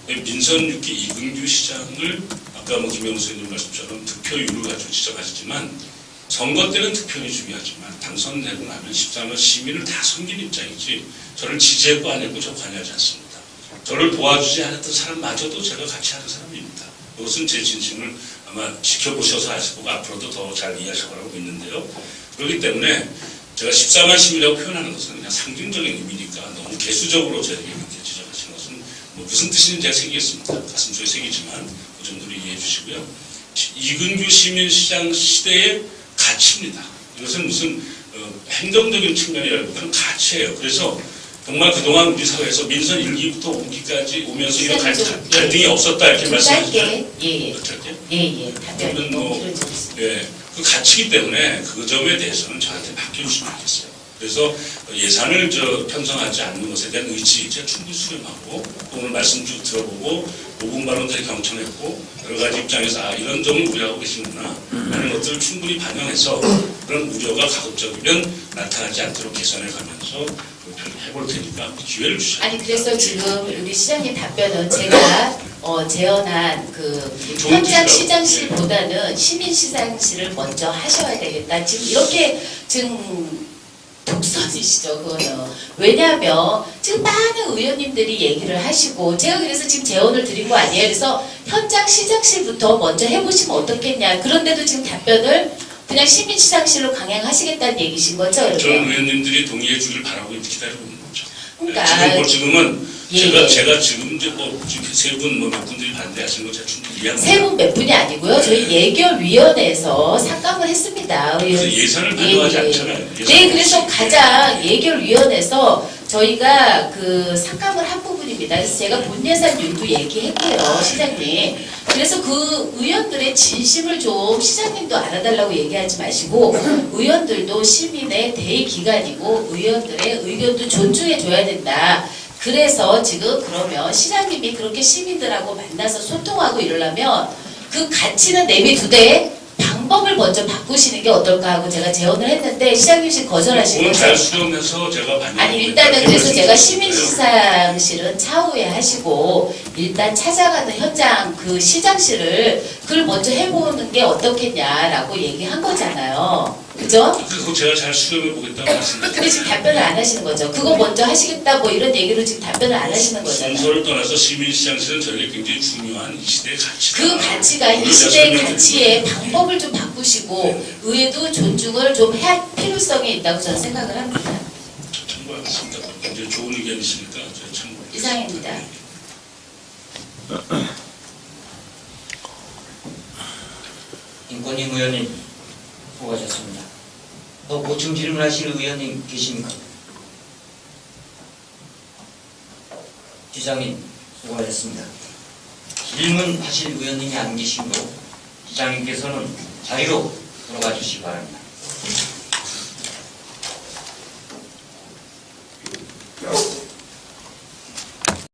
민선 6기 이근규 시장을 아까 뭐 김영수 의원님 말씀처럼 득표율을 가지고 지적하시지만 선거 때는 득표율이 중요하지만 당선되고 나면 14만 시민을 다 섬긴 입장이지 저를 지지했고 안 했고 저 관여하지 않습니다. 저를 도와주지 않았던 사람마저도 제가 같이 하는 사람입니다. 이것은 제 진심을 아마 지켜보셔서 아실 거고 앞으로도 더 잘 이해하실 거라고 믿는데요. 그렇기 때문에 제가 14만 시민이라고 표현하는 것은 그냥 상징적인 의미니까 너무 개수적으로 저에게 이렇게 지적하시는 것은 뭐 무슨 뜻인지 제가 새기겠습니다. 가슴속에 새기지만 그 정도로 이해해 주시고요. 이근규 시민시장 시대의 가치입니다. 이것은 무슨 행정적인 측면이라기보다는 가치예요. 그래서 정말 그동안 우리 사회에서 민선 1기부터 5기까지 오면서 이런 갈등이 없었다 이렇게 말씀하시죠. 예. 답변 너무 예, 그 가치이기 때문에 그 점에 대해서는 저한테 맡겨주시면 좋겠어요. 그래서 예산을 편성하지 않는 것에 대한 의지 제가 충분히 수렴하고 오늘 말씀 쭉 들어보고 5분 발언 되게 경청했고 여러 가지 입장에서 이런 점을 우려하고 계시구나 하는 것들을 충분히 반영해서 그런 우려가 가급적이면 나타나지 않도록 개선해 가면서 해볼 테니까 기회를 주셔야 아니 그래서 지금 우리 시장님 답변은 제가 제언한 그 현장 시장실보다는 시민 시장실을 먼저 하셔야 되겠다. 지금 이렇게 지금 독선이시죠, 그거는. 왜냐하면 지금 많은 의원님들이 얘기를 하시고 제가 그래서 지금 제언을 드린 거 아니에요. 그래서 현장 시장실부터 먼저 해보시면 어떻겠냐. 그런데도 지금 답변을 그냥 시민시장실로 강행하시겠다는 얘기신 거죠, 여러분? 저는 의원님들이 동의해 주길 바라고 기다리고 있는 거죠. 그러니까 지금은 예. 제가 지금 이제 뭐 세 분 몇 분들이 반대하시는 거 제가 충분히 이해합니다. 세 분 몇 분이 아니고요. 저희 예결위원회에서 삭감을 했습니다. 그래서 예산을 반영하지 않잖아요. 네, 그래서 가장 예결위원회에서 저희가 그 삭감을 한 부분입니다. 그래서 제가 본예산율도 얘기했고요, 시장님. 그래서 그 의원들의 진심을 좀 시장님도 알아달라고 얘기하지 마시고 의원들도 시민의 대의기관이고 의원들의 의견도 존중해줘야 된다. 그래서 지금 그러면 시장님이 그렇게 시민들하고 만나서 소통하고 이러려면 그 가치는 내비두되 방법을 먼저 바꾸시는 게 어떨까 하고 제가 제언을 했는데 시장님이 거절하신 오늘 거죠. 잘 수렴해서 제가 반영. 아니 일단은 그래서 제가 시민시장실은 차후에 하시고 일단 찾아가는 현장 그 시장실을 그걸 먼저 해보는 게 어떻겠냐라고 얘기한 거잖아요. 그죠? 그거 제가 잘 수렴해 보겠다고 말씀드렸어요. 근데 지금 답변을 안 하시는 거죠. 그거 먼저 하시겠다 뭐 이런 얘기로 지금 답변을 안 하시는 거잖아요. 순서를 떠나서 시민시장실은 저에게 굉장히 중요한 이 시대의 가치다. 그 가치가 이 시대의 가치의 방법을 좀 바꾸시고 의회도 존중을 좀 할 필요성이 있다고 저는 생각을 합니다. 참고하겠습니다. 굉장히 좋은 의견이시니까 제가 참고하겠습니다. 이상입니다. 김건희 의원님 수고하셨습니다. 또 보충 질문하실 의원님 계십니까? 시장님 수고하셨습니다. 질문하실 의원님이 안 계시므로 시장님께서는 자리로 돌아가 주시기 바랍니다.